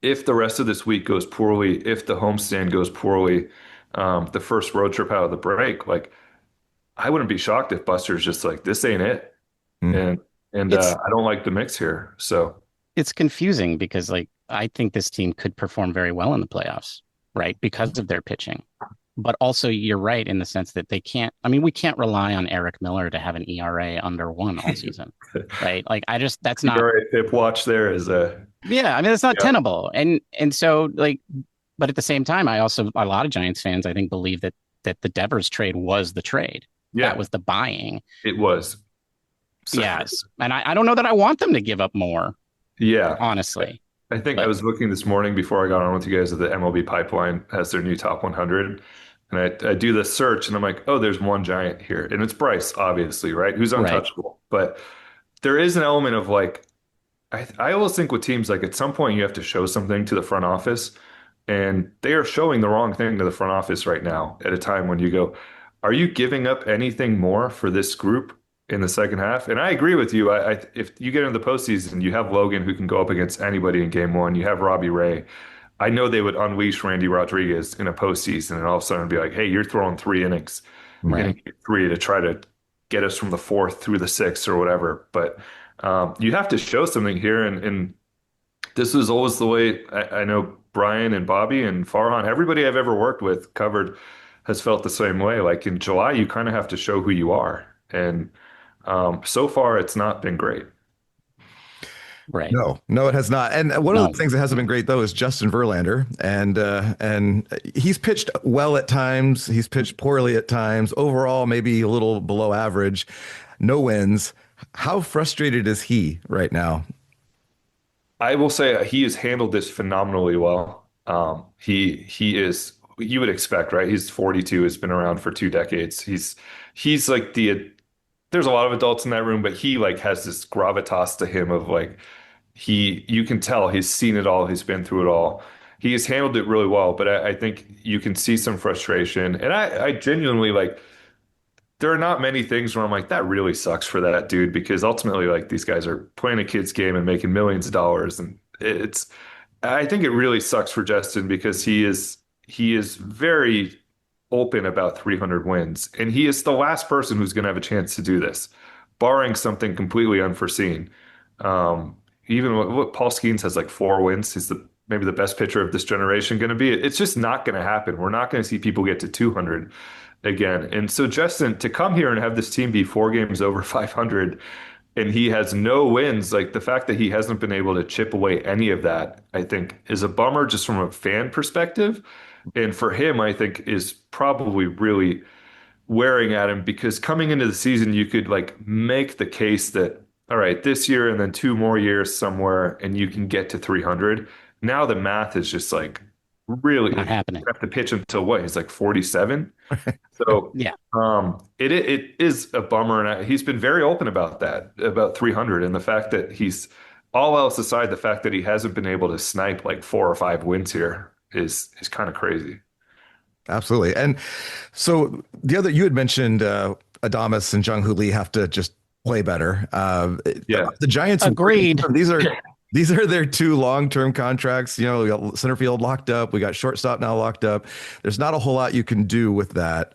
if the rest of this week goes poorly, if the homestand goes poorly, the first road trip out of the break, like I wouldn't be shocked if Buster's just like, this ain't it. Mm. And It's I don't like the mix here. So it's confusing because like I think this team could perform very well in the playoffs, right? Because of their pitching. But also you're right in the sense that they can't, I mean, we can't rely on Eric Miller to have an ERA under 1 all season, right? Like I just that's not your Pip watch there is a yeah, I mean it's not yeah, tenable. And so like but at the same time I also a lot of Giants fans I think believe that the Devers trade was the trade. That yeah, was the buying. it was. So Yes. And I don't know that I want them to give up more, yeah. honestly. I think I But was looking this morning before I got on with you guys that the MLB Pipeline has their new top 100. And I do the search and I'm like, oh, there's one giant here. And it's Bryce, obviously, right? Who's right. untouchable. But there is an element of like, I always think with teams, like at some point you have to show something to the front office. And they are showing the wrong thing to the front office right now at a time when you go, are you giving up anything more for this group in the second half? And I agree with you. If you get into the postseason, you have Logan who can go up against anybody in game one. You have Robbie Ray. I know they would unleash Randy Rodriguez in a postseason and all of a sudden be like, hey, you're throwing 3 innings in Right. game three to try to get us from the fourth through the sixth or whatever. But you have to show something here. And this was always the way I know Brian and Bobby and Farhan, everybody I've ever worked with covered has felt the same way. Like in July, you kind of have to show who you are. And so far, it's not been great. Right. No, no, it has not. And one of the No. things that hasn't been great though is Justin Verlander, and he's pitched well at times. He's pitched poorly at times. Overall, maybe a little below average. No wins. How frustrated is he right now? I will say he has handled this phenomenally well. He is you would expect, right? He's 42, has been around for 2 decades. He's like there's a lot of adults in that room, but he like has this gravitas to him of like you can tell he's seen it all, he's been through it all. He has handled it really well, but I think you can see some frustration. And I genuinely like there are not many things where I'm like, that really sucks for that dude because ultimately, like these guys are playing a kid's game and making millions of dollars, and it's. I think it really sucks for Justin because he is very open about 300 wins, and he is the last person who's going to have a chance to do this, barring something completely unforeseen. Even what Paul Skeens has like 4 wins. He's maybe the best pitcher of this generation going to be. It's just not going to happen. We're not going to see people get to 200 again. And so Justin, to come here and have this team be 4 games over 500 and he has no wins, like the fact that he hasn't been able to chip away any of that, I think is a bummer just from a fan perspective. And for him, I think is probably really wearing at him because coming into the season, you could like make the case that, all right, this year and then 2 more years somewhere, and you can get to 300. Now the math is just like really, Not you happening. have to pitch until what? He's like 47. So Yeah. it is a bummer, and he's been very open about that, about 300, and the fact that he's all else aside, the fact that he hasn't been able to snipe like 4 or 5 wins here is kind of crazy. Absolutely. And so the other you had mentioned Adamas and Jung Hoo Lee have to just play better. Yeah. The Giants Agreed. these are their 2 long-term contracts. You know, we got center field locked up. We got shortstop now locked up. There's not a whole lot you can do with that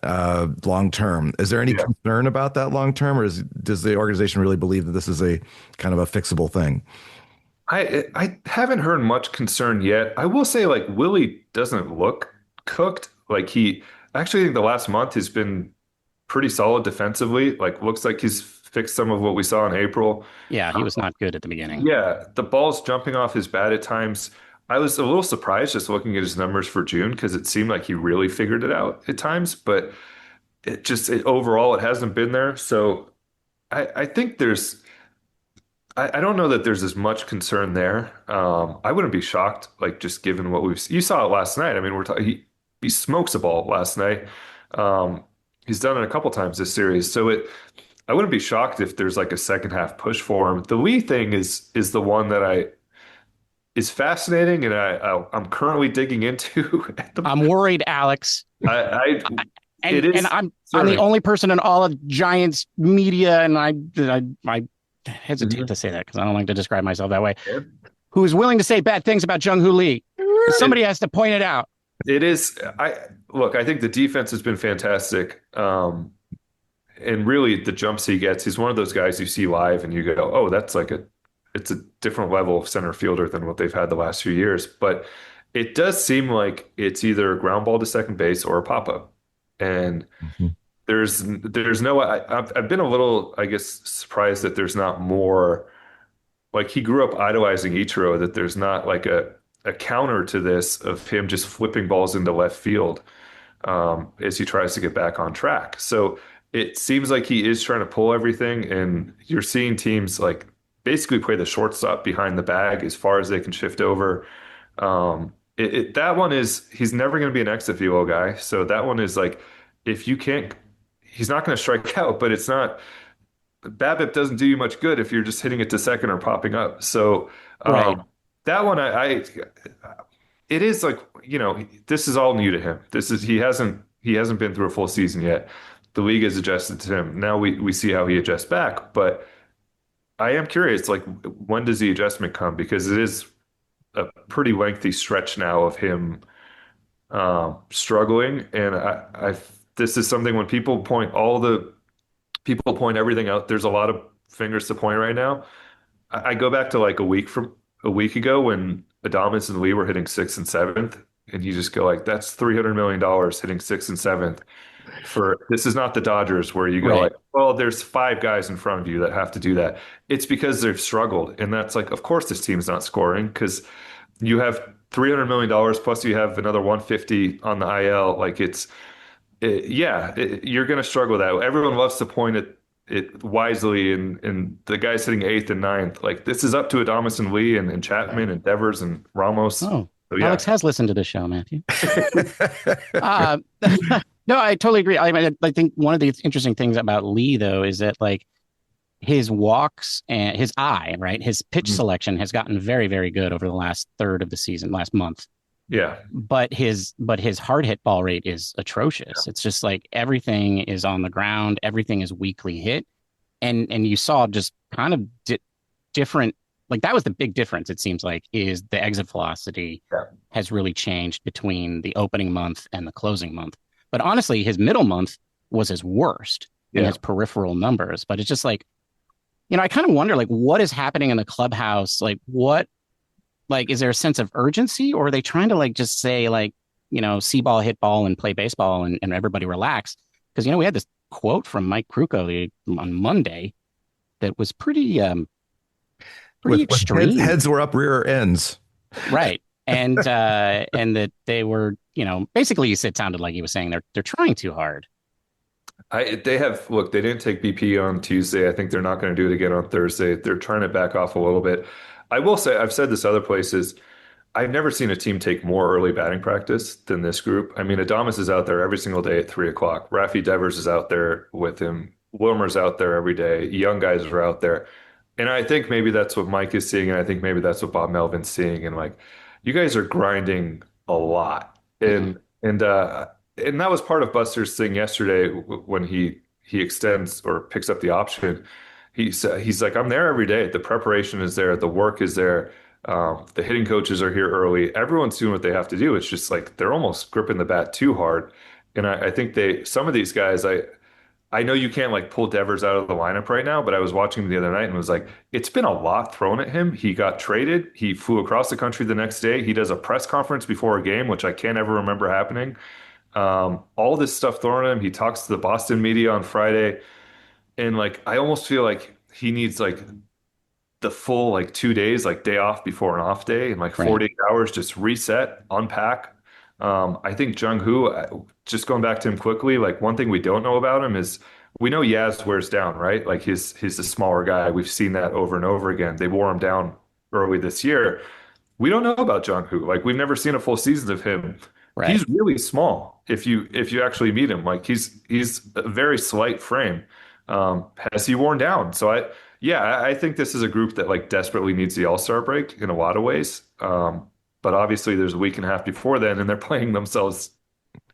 long term. Is there any Yeah. concern about that long term, or does the organization really believe that this is a kind of a fixable thing? I haven't heard much concern yet. I will say like Willie doesn't look cooked. Like he actually I think the last month has been pretty solid defensively. Like looks like he's fixed some of what we saw in April. Yeah, he was not good at the beginning. Yeah, the ball's jumping off his bat at times. I was a little surprised just looking at his numbers for June because it seemed like he really figured it out at times, but overall it hasn't been there. So I think I don't know that there's as much concern there. I wouldn't be shocked, like just given what you saw it last night. I mean, we're talking he smokes a ball last night. Um, he's done it a couple times this series, so I wouldn't be shocked if there's like a second half push for him. The Lee thing is the one that I is fascinating, and I'm currently digging into. I'm worried, Alex. I And it and is I'm the concerning. only person in all of Giants media, and I hesitate Mhm. to say that because I don't like to describe myself that way. Yeah. Who is willing to say bad things about Jung Hoo Lee? Somebody has to point it out. It is. I think the defense has been fantastic. And really the jumps he gets, he's one of those guys you see live and you go, oh, it's a different level of center fielder than what they've had the last few years. But it does seem like it's either a ground ball to second base or a pop up. And Mhm. there's no, I've been a little, I guess, surprised that there's not more, like he grew up idolizing Ichiro, that there's not like a counter to this of him just flipping balls into left field as he tries to get back on track. So it seems like he is trying to pull everything, and you're seeing teams like basically play the shortstop behind the bag as far as they can shift over. That one is he's never going to be an exit velo guy. So that one is like if you can't, he's not going to strike out, but it's not. BABIP doesn't do you much good if you're just hitting it to second or popping up. So Right. that one, it is like, this is all new to him. This is he hasn't been through a full season yet. The league has adjusted to him. Now we see how he adjusts back. But I am curious, like when does the adjustment come? Because it is a pretty lengthy stretch now of him struggling. And this is something when people point everything out. There's a lot of fingers to point right now. I go back to like a week ago when Adames and Lee were hitting sixth and seventh, and you just go like, that's $300 million hitting sixth and seventh. For this is not the Dodgers where you go Right. like, well, there's five guys in front of you that have to do that. It's because they've struggled, and that's like, of course, this team's not scoring because you have $300 million plus you have another 150 on the IL. Like you're going to struggle with that. Everyone loves to point at it wisely, and the guys hitting eighth and ninth. Like this is up to Adames and Lee and Chapman and Devers and Ramos. Oh, So Alex yeah, has listened to the show, Matthew. Uh, no, I totally agree. I mean, I think one of the interesting things about Lee, though, is that like his walks and his eye, right, his pitch Mhm. selection has gotten very, very good over the last third of the season, last month. Yeah, But his hard hit ball rate is atrocious. It's just like everything is on the ground, everything is weakly hit, and you saw just kind of different. Like that was the big difference. It seems like is the exit velocity yeah, has really changed between the opening month and the closing month. But honestly, his middle month was his worst in yeah. his peripheral numbers. But it's just like, I kind of wonder like what is happening in the clubhouse? Like, is there a sense of urgency, or are they trying to like just say like, see ball, hit ball, and play baseball, and everybody relax? Because we had this quote from Mike Krukow on Monday that was pretty With extreme, heads were up, rear ends. right? And that they were, basically, it sounded like he was saying they're trying too hard. They didn't take BP on Tuesday. I think they're not going to do it again on Thursday. They're trying to back off a little bit. I will say, I've said this other places. I've never seen a team take more early batting practice than this group. I mean, Adames is out there every single day at 3 o'clock. Rafi Devers is out there with him. Wilmer's out there every day. Young guys are out there. And I think maybe that's what Mike is seeing. And I think maybe that's what Bob Melvin's seeing. And like, you guys are grinding a lot. Mhm. And that was part of Buster's thing yesterday when he extends or picks up the option. He's like, I'm there every day. The preparation is there. The work is there. The hitting coaches are here early. Everyone's doing what they have to do. It's just like they're almost gripping the bat too hard. And I think some of these guys, I know you can't like pull Devers out of the lineup right now, but I was watching him the other night and was like, it's been a lot thrown at him. He got traded. He flew across the country the next day. He does a press conference before a game, which I can't ever remember happening. All this stuff thrown at him. He talks to the Boston media on Friday, and like I almost feel like he needs like the full like 2 days, like day off before an off day, and like Right. 48 hours just reset, unpack. I think Jung Hoo, just going back to him quickly, like one thing we don't know about him is we know Yaz wears down, right? Like he's a smaller guy. We've seen that over and over again. They wore him down early this year. We don't know about Jung-Hoo. Like we've never seen a full season of him. Right. He's really small if you actually meet him. Like he's a very slight frame. Has he worn down? So I think this is a group that like desperately needs the All-Star break in a lot of ways. But obviously there's a week and a half before then, and they're playing themselves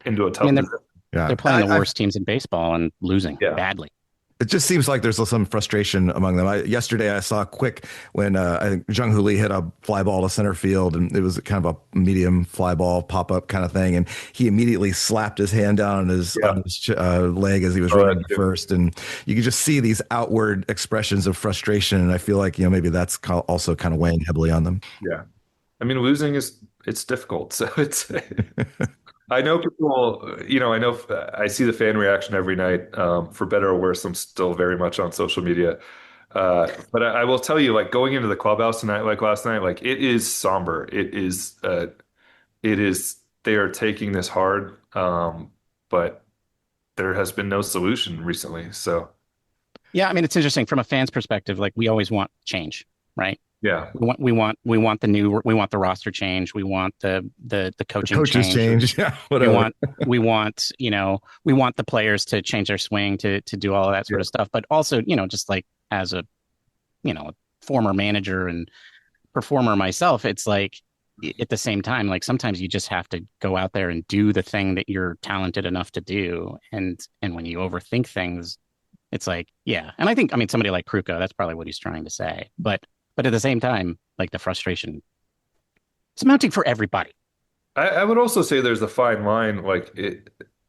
into a I tough mean, position. Yeah. they're playing the worst teams in baseball and losing Yeah. badly. It just seems like there's some frustration among them. Yesterday, I saw a quick when I think Jung Hoo Lee hit a fly ball to center field, and it was kind of a medium fly ball pop up kind of thing, and he immediately slapped his hand down on his leg as he was running to first, and you could just see these outward expressions of frustration, and I feel like maybe that's also kind of weighing heavily on them. Yeah. I mean, losing it's difficult. So it's I know people, I know I see the fan reaction every night. For better or worse, I'm still very much on social media. But I will tell you, like going into the clubhouse tonight, like last night, like it is somber. It is, they are taking this hard. But there has been no solution recently. So Yeah, I mean, it's interesting from a fan's perspective. Like we always want change, right? yeah, We want the roster change. We want the coaching Coaches change. Yeah, whatever. We want the players to change their swing to do all of that sort of stuff. But also, just like as a former manager and performer myself, it's like at the same time, like sometimes you just have to go out there and do the thing that you're talented enough to do. And when you overthink things, it's like, yeah. And I mean, somebody like Kruko, that's probably what he's trying to say. But at the same time, like the frustration, it's mounting for everybody. I would also say there's a fine line. Like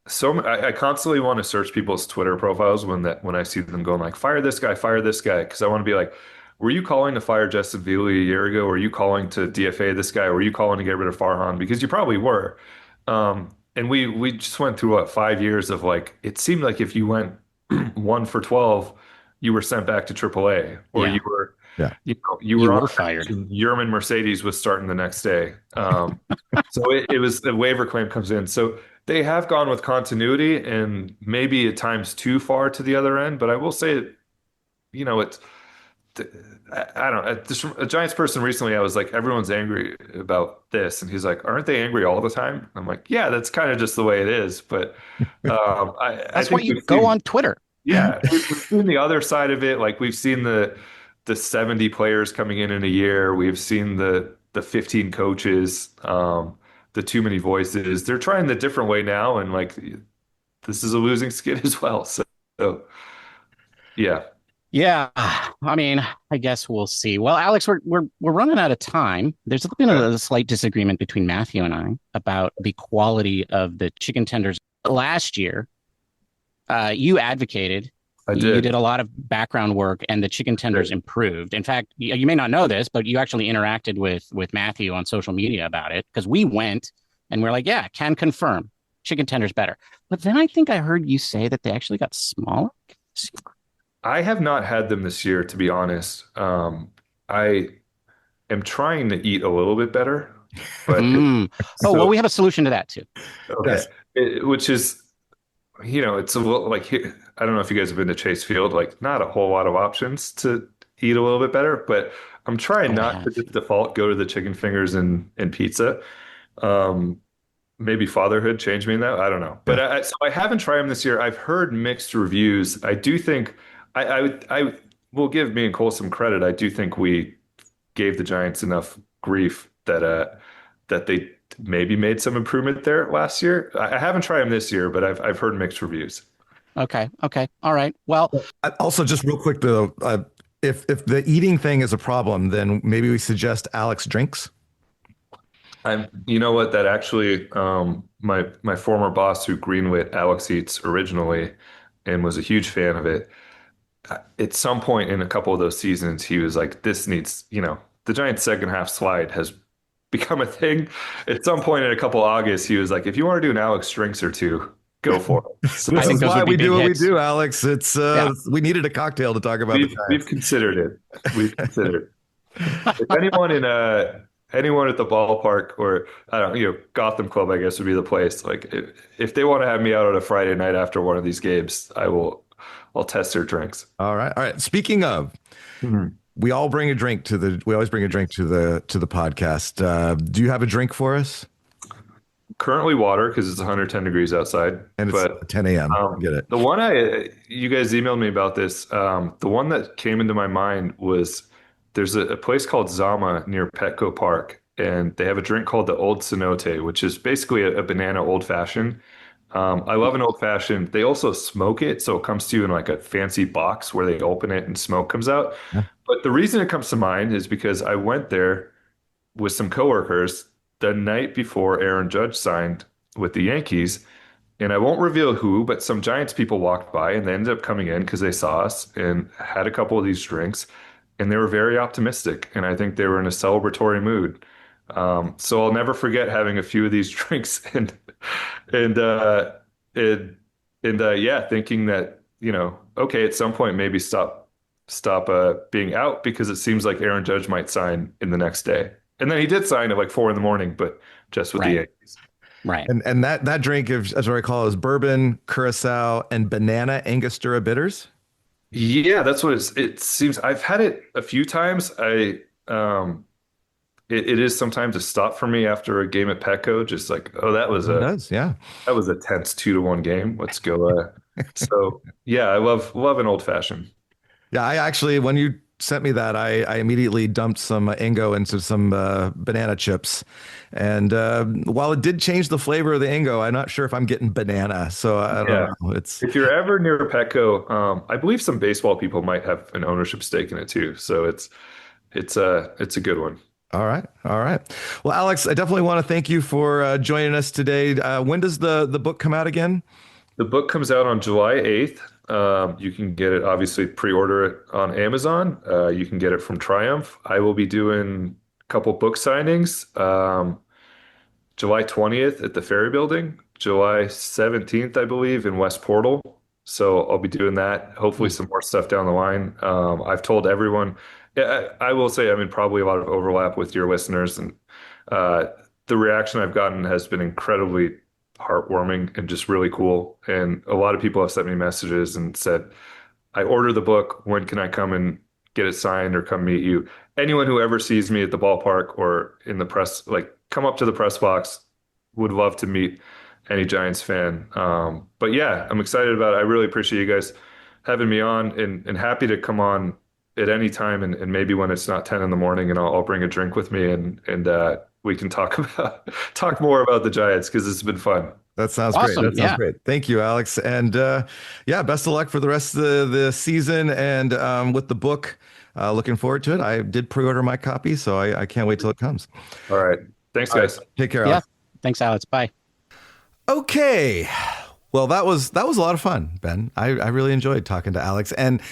I constantly want to search people's Twitter profiles when I see them going like fire this guy, because I want to be like, were you calling to fire Justin Veely a year ago? Were you calling to DFA this guy? Were you calling to get rid of Farhan? Because you probably were. And we just went through 5 years of like it seemed like if you went 1 for 12, you were sent back to AAA, or Yeah. you were. Yeah. You were were fired. Yerman Mercedes was starting the next day. So it was the waiver claim comes in. So they have gone with continuity and maybe at times too far to the other end. But I will say, it's I don't know. Just from a Giants person recently, I was like, everyone's angry about this, and he's like, aren't they angry all the time? I'm like, yeah, that's kind of just the way it is. But That's why you go on Twitter. Yeah, we've seen the other side of it. Like we've seen the 70 players coming in a year. We've seen the 15 coaches, the too many voices. They're trying the different way now, and like this is a losing skid as well. So yeah. Yeah, I mean, I guess we'll see. Well, Alex, we're running out of time. There's been a slight disagreement between Matthew and I about the quality of the chicken tenders. Last year, you advocated. I did. You did a lot of background work, and the chicken tenders improved. In fact, you may not know this, but you actually interacted with Matthew on social media about it because we went and we're like, yeah, can confirm chicken tenders better. But then I think I heard you say that they actually got smaller. I have not had them this year, to be honest. I am trying to eat a little bit better, but well, we have a solution to that too. Okay, which is, it's a little like I don't know if you guys have been to Chase Field, like not a whole lot of options to eat a little bit better, but I'm trying not to just default go to the chicken fingers and pizza. Maybe fatherhood changed me in that. I don't know, but so I haven't tried them this year. I've heard mixed reviews. I do think I will give me and Cole some credit. I do think we gave the Giants enough grief that they maybe made some improvement there last year. I haven't tried them this year, but I've heard mixed reviews. Okay. All right. Well, also just real quick though, if the eating thing is a problem, then maybe we suggest Alex drinks. You know what? That actually, my former boss who greenlit Alex Eats originally and was a huge fan of it. At some point in a couple of those seasons, he was like, "This needs," the Giants' second half slide has become a thing. At some point in a couple of August, he was like, "If you want to do an Alex drinks or two, go for it." So this is why we do what we do, Alex. It's we needed a cocktail to talk about. We've considered it. We've considered. If anyone at the ballpark or I don't know, Gotham Club, I guess would be the place. Like if they want to have me out on a Friday night after one of these games, I will I'll test their drinks. All right. All right. Speaking of, we always bring a drink to the podcast. Do you have a drink for us? Currently water because it's 110 degrees outside. And it's But 10 a.m. Get it. the one you guys emailed me about this. The one that came into my mind was there's a place called Zama near Petco Park, and they have a drink called the Old Cenote, which is basically a banana old fashioned. I love an old fashioned. They also smoke it, so it comes to you in like a fancy box where they open it and smoke comes out. Yeah. But the reason it comes to mind is because I went there with some coworkers the night before Aaron Judge signed with the Yankees. And I won't reveal who, but some Giants people walked by and they ended up coming in because they saw us and had a couple of these drinks. And they were very optimistic. And I think they were in a celebratory mood. So I'll never forget having a few of these drinks and yeah, thinking that, okay, at some point maybe stop being out because it seems like Aaron Judge might sign in the next day. And then he did sign at like 4 a.m, but just with the Yankees. Right. And that drink, as I recall, is bourbon, curacao, and banana Angostura bitters. Yeah, that's what it seems. I've had it a few times. It is sometimes a stop for me after a game at Petco. Just like, oh, that was a tense 2-1 game. Let's go. So yeah, I love an old fashioned. Yeah, I actually, when you sent me that, I immediately dumped some Ango into some banana chips. And while it did change the flavor of the Ango, I'm not sure if I'm getting banana. So I don't know. If you're ever near Petco, I believe some baseball people might have an ownership stake in it too. So it's a good one. All right. Well, Alex, I definitely want to thank you for joining us today. When does the book come out again? The book comes out on July 8th. You can get it, obviously, pre-order it on Amazon. You can get it from Triumph. I will be doing a couple book signings. July 20th at the Ferry Building, July 17th, I believe, in West Portal. So I'll be doing that. Hopefully some more stuff down the line. I've told everyone. I will say I'm in probably a lot of overlap with your listeners, and the reaction I've gotten has been incredibly heartwarming and just really cool. And a lot of people have sent me messages and said, I ordered the book. When can I come and get it signed or come meet you? Anyone who ever sees me at the ballpark or in the press, like come up to the press box, would love to meet any Giants fan. But yeah, I'm excited about it. I really appreciate you guys having me on and happy to come on at any time and maybe when it's not 10 a.m, and I'll bring a drink with me and we can talk more about the Giants because it's been fun. That sounds awesome. Great. That sounds great. Thank you, Alex. And best of luck for the rest of the season and with the book. Looking forward to it. I did pre-order my copy, so I can't wait till it comes. All right. Thanks, guys. Right. Take care, Alex. Yeah. Thanks, Alex. Bye. Okay. Well, that was a lot of fun, Ben. I really enjoyed talking to Alex, and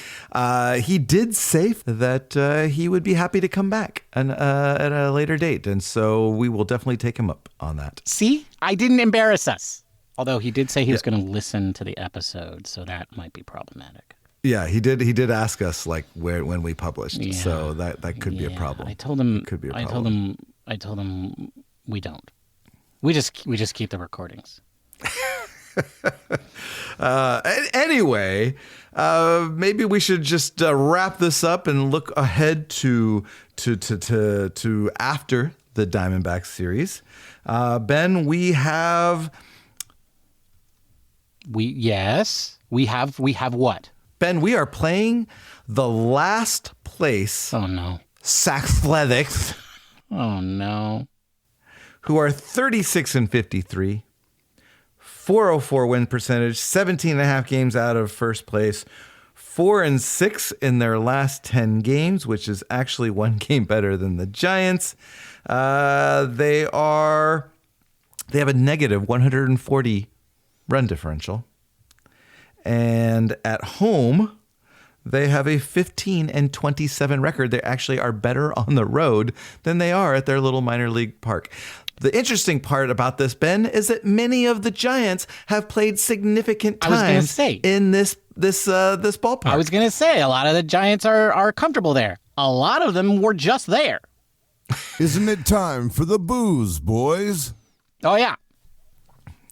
he did say that he would be happy to come back at a later date, and so we will definitely take him up on that. See, I didn't embarrass us. Although he did say he was going to listen to the episode, so that might be problematic. Yeah, he did ask us like when we published, so that could be a problem. I told him it could be a problem. I told him we don't. We just keep the recordings. Anyway, maybe we should just wrap this up and look ahead to after the Diamondbacks series. Ben, we have what? Ben, we are playing the last place. Oh no. Athletics. Oh no. Who are 36-53. 404 win percentage, 17 and a half games out of first place, 4-6 in their last 10 games, which is actually one game better than the Giants. They have a negative 140 run differential. And at home, they have a 15-27 record. They actually are better on the road than they are at their little minor league park. The interesting part about this, Ben, is that many of the Giants have played significant times in this ballpark. I was going to say, a lot of the Giants are comfortable there. A lot of them were just there. Isn't it time for the booze, boys? Oh, yeah.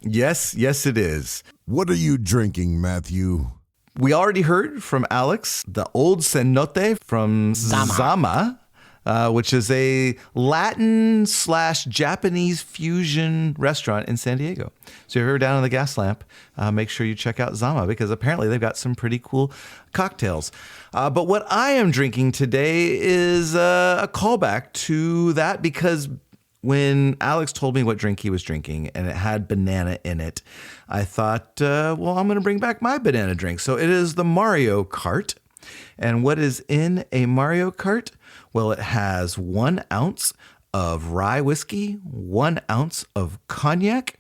Yes, it is. What are you drinking, Matthew? We already heard from Alex, the Old Cenote from Zama, which is a Latin/Japanese fusion restaurant in San Diego. So if you're ever down in the gas lamp, make sure you check out Zama because apparently they've got some pretty cool cocktails. But what I am drinking today is a callback to that because when Alex told me what drink he was drinking and it had banana in it, I thought, well, I'm going to bring back my banana drink. So it is the Mario Kart. And what is in a Mario Kart? Well, it has 1 ounce of rye whiskey, 1 ounce of cognac,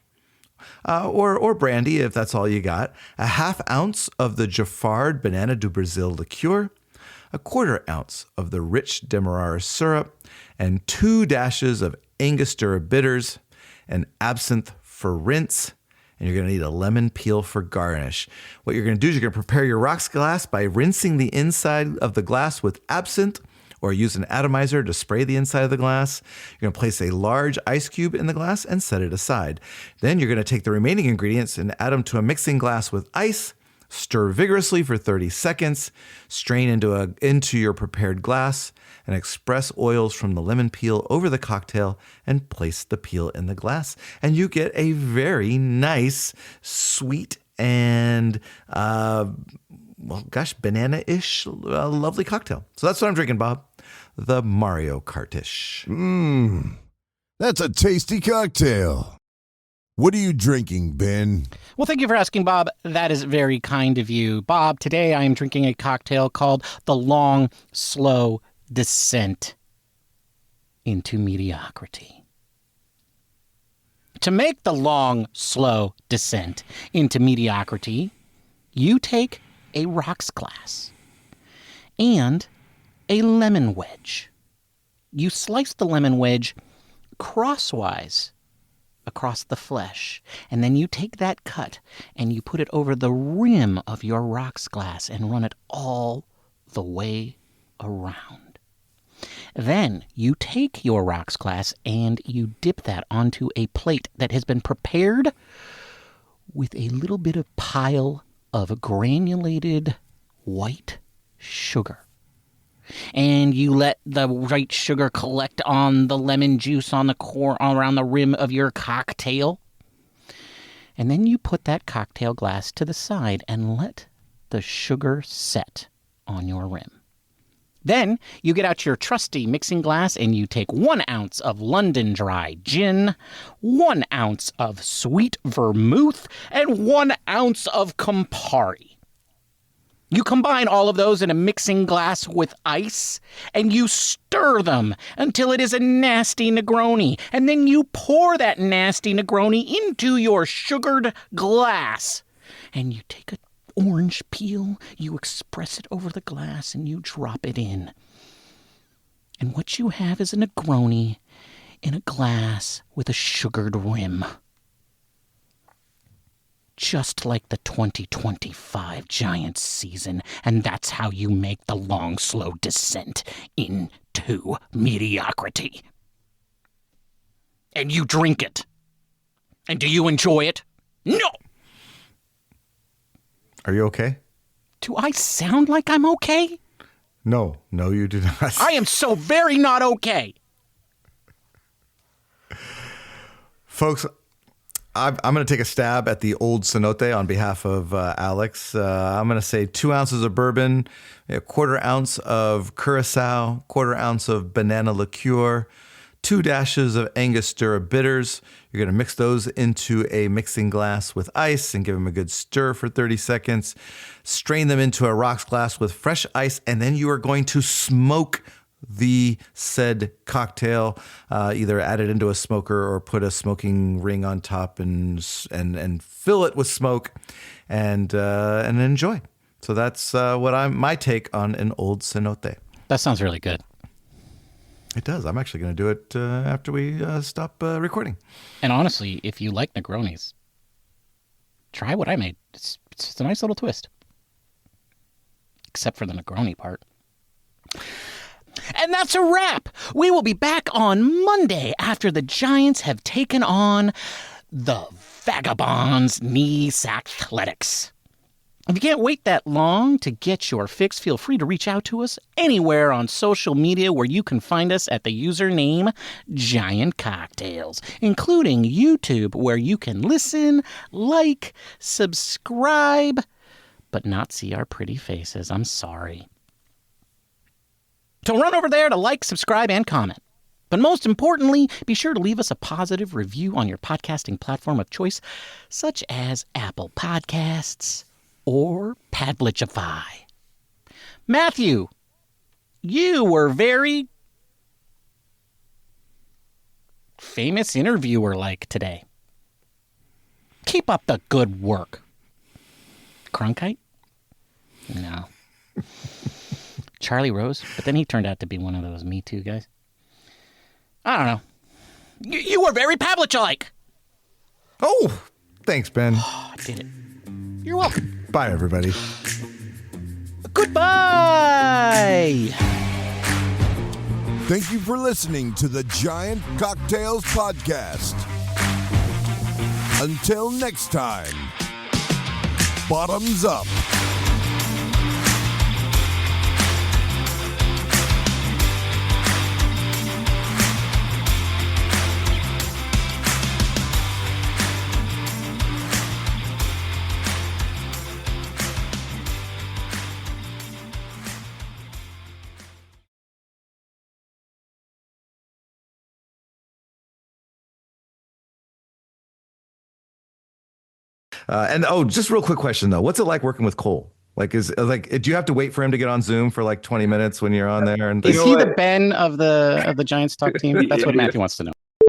or brandy if that's all you got, a ½ ounce of the Giffard Banana do Brazil liqueur, a 1/4 ounce of the rich Demerara syrup, and 2 dashes of Angostura bitters, and absinthe for rinse, and you're going to need a lemon peel for garnish. What you're going to do is you're going to prepare your rocks glass by rinsing the inside of the glass with absinthe, or use an atomizer to spray the inside of the glass. You're going to place a large ice cube in the glass and set it aside. Then you're going to take the remaining ingredients and add them to a mixing glass with ice, stir vigorously for 30 seconds, strain into your prepared glass, and express oils from the lemon peel over the cocktail and place the peel in the glass. And you get a very nice, sweet, and banana-ish, lovely cocktail. So that's what I'm drinking, Bob. The Mario Kartish. That's a tasty cocktail. What are you drinking, Ben? Well, thank you for asking, Bob. That is very kind of you. Bob, today I am drinking a cocktail called The Long, Slow Descent into Mediocrity. To make the long, slow descent into mediocrity, you take a rocks glass and a lemon wedge. You slice the lemon wedge crosswise across the flesh, and then you take that cut and you put it over the rim of your rocks glass and run it all the way around. Then you take your rocks glass and you dip that onto a plate that has been prepared with a little bit of pile of granulated white sugar. And you let the white sugar collect on the lemon juice on the core around the rim of your cocktail. And then you put that cocktail glass to the side and let the sugar set on your rim. Then you get out your trusty mixing glass and you take 1 ounce of London Dry gin, 1 ounce of sweet vermouth, and 1 ounce of Campari. You combine all of those in a mixing glass with ice, and you stir them until it is a nasty Negroni. And then you pour that nasty Negroni into your sugared glass. And you take an orange peel, you express it over the glass, and you drop it in. And what you have is a Negroni in a glass with a sugared rim. Just like the 2025 Giants season, and that's how you make the long, slow descent into mediocrity. And you drink it. And do you enjoy it? No! Are you okay? Do I sound like I'm okay? No, you do not. I am so very not okay. Folks, I'm going to take a stab at the Old Cenote on behalf of Alex. I'm going to say 2 ounces of bourbon, a 1/4 ounce of curacao, 1/4 ounce of banana liqueur, 2 dashes of Angostura bitters. You're going to mix those into a mixing glass with ice and give them a good stir for 30 seconds. Strain them into a rocks glass with fresh ice, and then you are going to smoke the said cocktail, either add it into a smoker or put a smoking ring on top and fill it with smoke and enjoy. So that's my take on an Old Cenote. That sounds really good. It does. I'm actually going to do it after we stop recording. And honestly, if you like Negronis, try what I made. It's just a nice little twist. Except for the Negroni part. And that's a wrap. We will be back on Monday after the Giants have taken on the Vagabonds Nice Athletics. If you can't wait that long to get your fix, feel free to reach out to us anywhere on social media where you can find us at the username Giant Cocktails, including YouTube, where you can listen, like, subscribe, but not see our pretty faces. I'm sorry. So run over there to like, subscribe, and comment. But most importantly, be sure to leave us a positive review on your podcasting platform of choice, such as Apple Podcasts or Pavlovic. Matthew, you were very famous interviewer like today. Keep up the good work. Cronkite? No. Charlie Rose? But then he turned out to be one of those Me Too guys. I don't know. You were very Pavlovic-like. Oh, thanks, Ben. Oh, I did it. You're welcome. Bye, everybody. Goodbye. Thank you for listening to the Giant Cocktails Podcast. Until next time, bottoms up. And just real quick question though, what's it like working with Cole? Like, do you have to wait for him to get on Zoom for like 20 minutes when you're on there? And Is he the Ben of the Giants talk team? That's what Matthew wants to know.